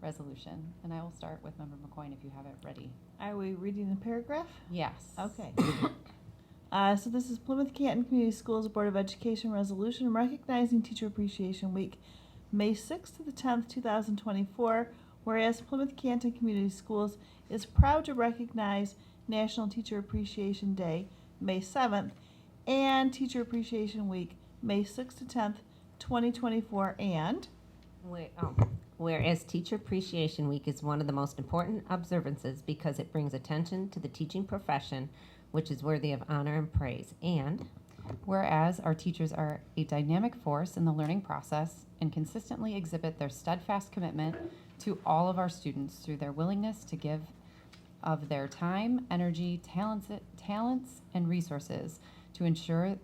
resolution. And I will start with Member McCoyne if you have it ready. Are we reading the paragraph? Yes. Okay. So this is Plymouth Canton Community Schools Board of Education resolution recognizing Teacher Appreciation Week, May 6th to the 10th, 2024. Whereas Plymouth Canton Community Schools is proud to recognize National Teacher Appreciation Day, May 7th, and Teacher Appreciation Week, May 6th to 10th, 2024, and Whereas Teacher Appreciation Week is one of the most important observances because it brings attention to the teaching profession, which is worthy of honor and praise. And whereas our teachers are a dynamic force in the learning process and consistently exhibit their steadfast commitment to all of our students through their willingness to give of their time, energy, talents, and resources to ensure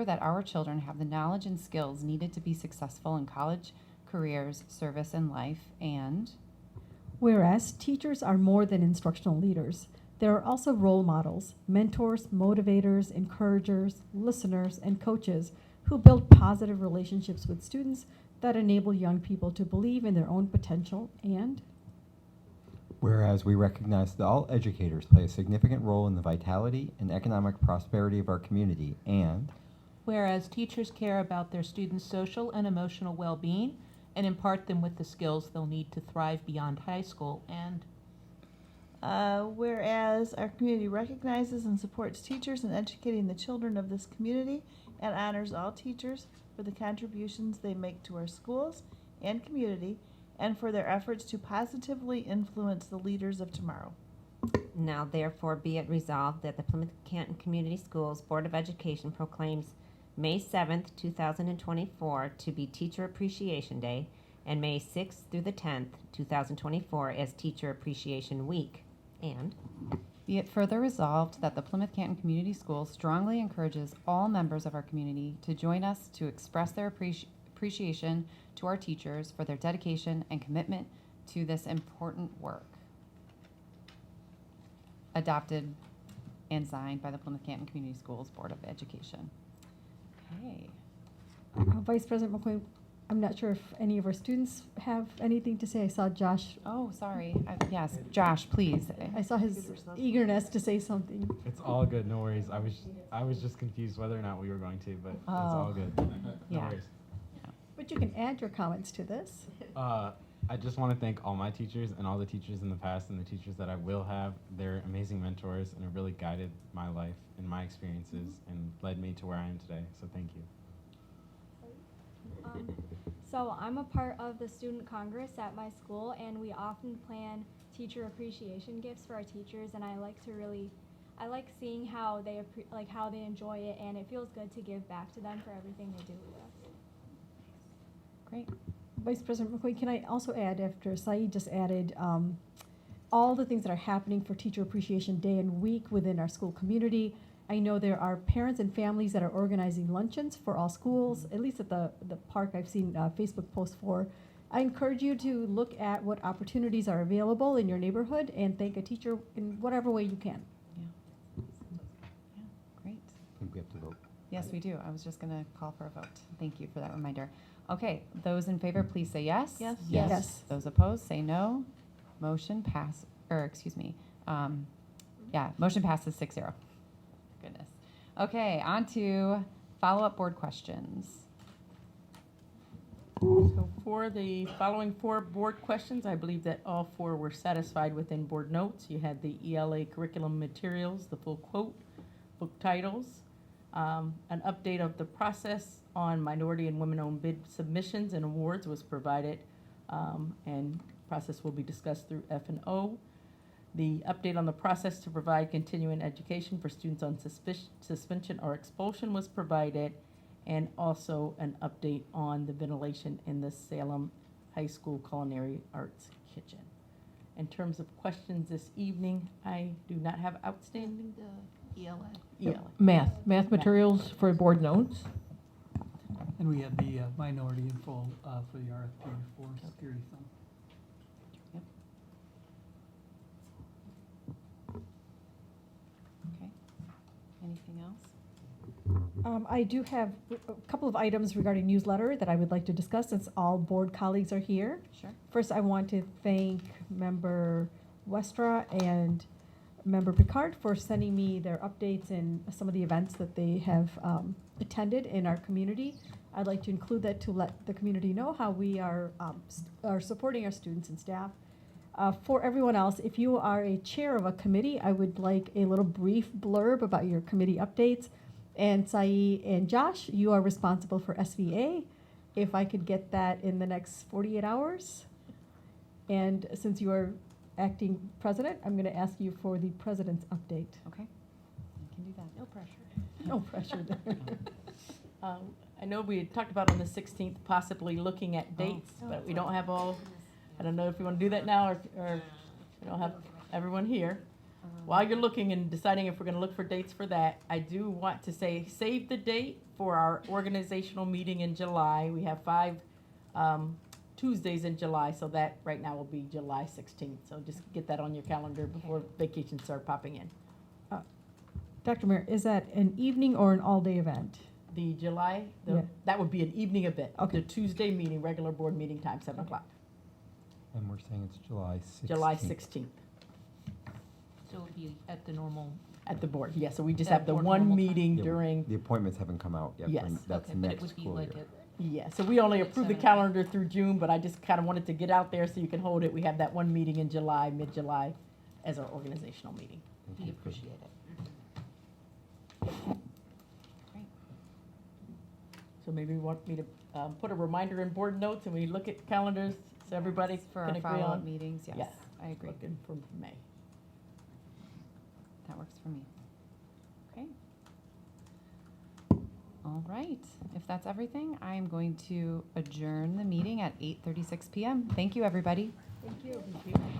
that our children have the knowledge and skills needed to be successful in college, careers, service, and life. And whereas teachers are more than instructional leaders, they are also role models, mentors, motivators, encouragers, listeners, and coaches who build positive relationships with students that enable young people to believe in their own potential. And whereas we recognize that all educators play a significant role in the vitality and economic prosperity of our community. And whereas teachers care about their students' social and emotional well-being and impart them with the skills they'll need to thrive beyond high school. And whereas our community recognizes and supports teachers in educating the children of this community and honors all teachers for the contributions they make to our schools and community and for their efforts to positively influence the leaders of tomorrow. now therefore be it resolved that the Plymouth Canton Community Schools Board of Education proclaims May 7th, 2024 to be Teacher Appreciation Day and May 6th through the 10th, 2024 as Teacher Appreciation Week. And be it further resolved that the Plymouth Canton Community Schools strongly encourages all members of our community to join us to express their appreciation to our teachers for their dedication and commitment to this important work. Adopted and signed by the Plymouth Canton Community Schools Board of Education. Okay. Vice President McQueen, I'm not sure if any of our students have anything to say. I saw Josh. Oh, sorry. Yes, Josh, please. I saw his eagerness to say something. It's all good, no worries. I was just confused whether or not we were going to, but it's all good. No Yeah. worries. But you can add your comments to this. I just want to thank all my teachers and all the teachers in the past and the teachers that I will have. They're amazing mentors and have really guided my life and my experiences and led me to where I am today. So thank you. So I'm a part of the Student Congress at my school, and we often plan teacher appreciation gifts for our teachers, and I like seeing how they how they enjoy it, and it feels good to give back to them for everything they do with us. Great. Vice President McQueen, can I also add, after Saeed just added, all the things that are happening for Teacher Appreciation Day and Week within our school community. I know there are parents and families that are organizing luncheons for all schools, at least at the park I've seen Facebook posts for. I encourage you to look at what opportunities are available in your neighborhood and thank a teacher in whatever way you can. Yeah. Yeah, great. I think we have to vote. Yes, we do. I was just going to call for a vote. Thank you for that reminder. Okay, those in favor, please say yes. Yes. Yes. Those opposed, say no. Motion pass, or excuse me. Motion passes 6-0. Goodness. Okay, on to follow-up board questions. So for the following 4 board questions, I believe that all 4 were satisfied within board notes. You had the ELA curriculum materials, the full quote, book titles, an update of the process on minority and women-owned bid submissions and awards was provided, and process will be discussed through F&O. The update on the process to provide continuing education for students on suspension or expulsion was provided, and also an update on the ventilation in the Salem High School Culinary Arts Kitchen. In terms of questions this evening, I do not have outstanding. ELA. Math materials for board notes. And we have the minority info for the RFP for security fund. Yep. Okay. Anything else? I do have a couple of items regarding newsletter that I would like to discuss since all board colleagues are here. Sure. First, I want to thank Member Westra and Member Picard for sending me their updates and some of the events that they have attended in our community. I'd like to include that to let the community know how we are supporting our students and staff. For everyone else, if you are a chair of a committee, I would like a little brief blurb about your committee updates. And Saeed and Josh, you are responsible for SVA. If I could get that in the next 48 hours. And since you are acting president, I'm going to ask you for the president's update. Okay, I can do that. No pressure. No pressure there. I know we had talked about on the 16th possibly looking at dates, but we don't have all, I don't know if you want to do that now or we don't have everyone here. While you're looking and deciding if we're going to look for dates for that, I do want to say, save the date for our organizational meeting in July. We have 5 Tuesdays in July, so that right now will be July 16th. So just get that on your calendar before vacations start popping in. Dr. Mayor, is that an evening or an all-day event? The July, Yeah. that would be an evening event. Okay. The Tuesday meeting, regular board meeting time, 7 o'clock. And we're saying it's July 16th. July 16th So it would be at the normal, at the board. Yeah, so we just At have the board one normal time? meeting Yeah, during, The appointments haven't come out yet. for- Yes. That's okay, but it next would be school like year. yeah, so we only Like approved the 7 calendar through June, but I just kind of wanted to get out there so you can hold it. We have that one meeting in July, mid-July, as our organizational meeting. Thank we you. appreciate it. So maybe you want me to put a reminder in board notes and we look at calendars so everybody For can our agree follow-up on? meetings, yes, Yes. I agree. Looking for May. That works for me. Okay. All right, if that's everything, I am going to adjourn the meeting at 8:36 PM. Thank you, everybody. Thank you.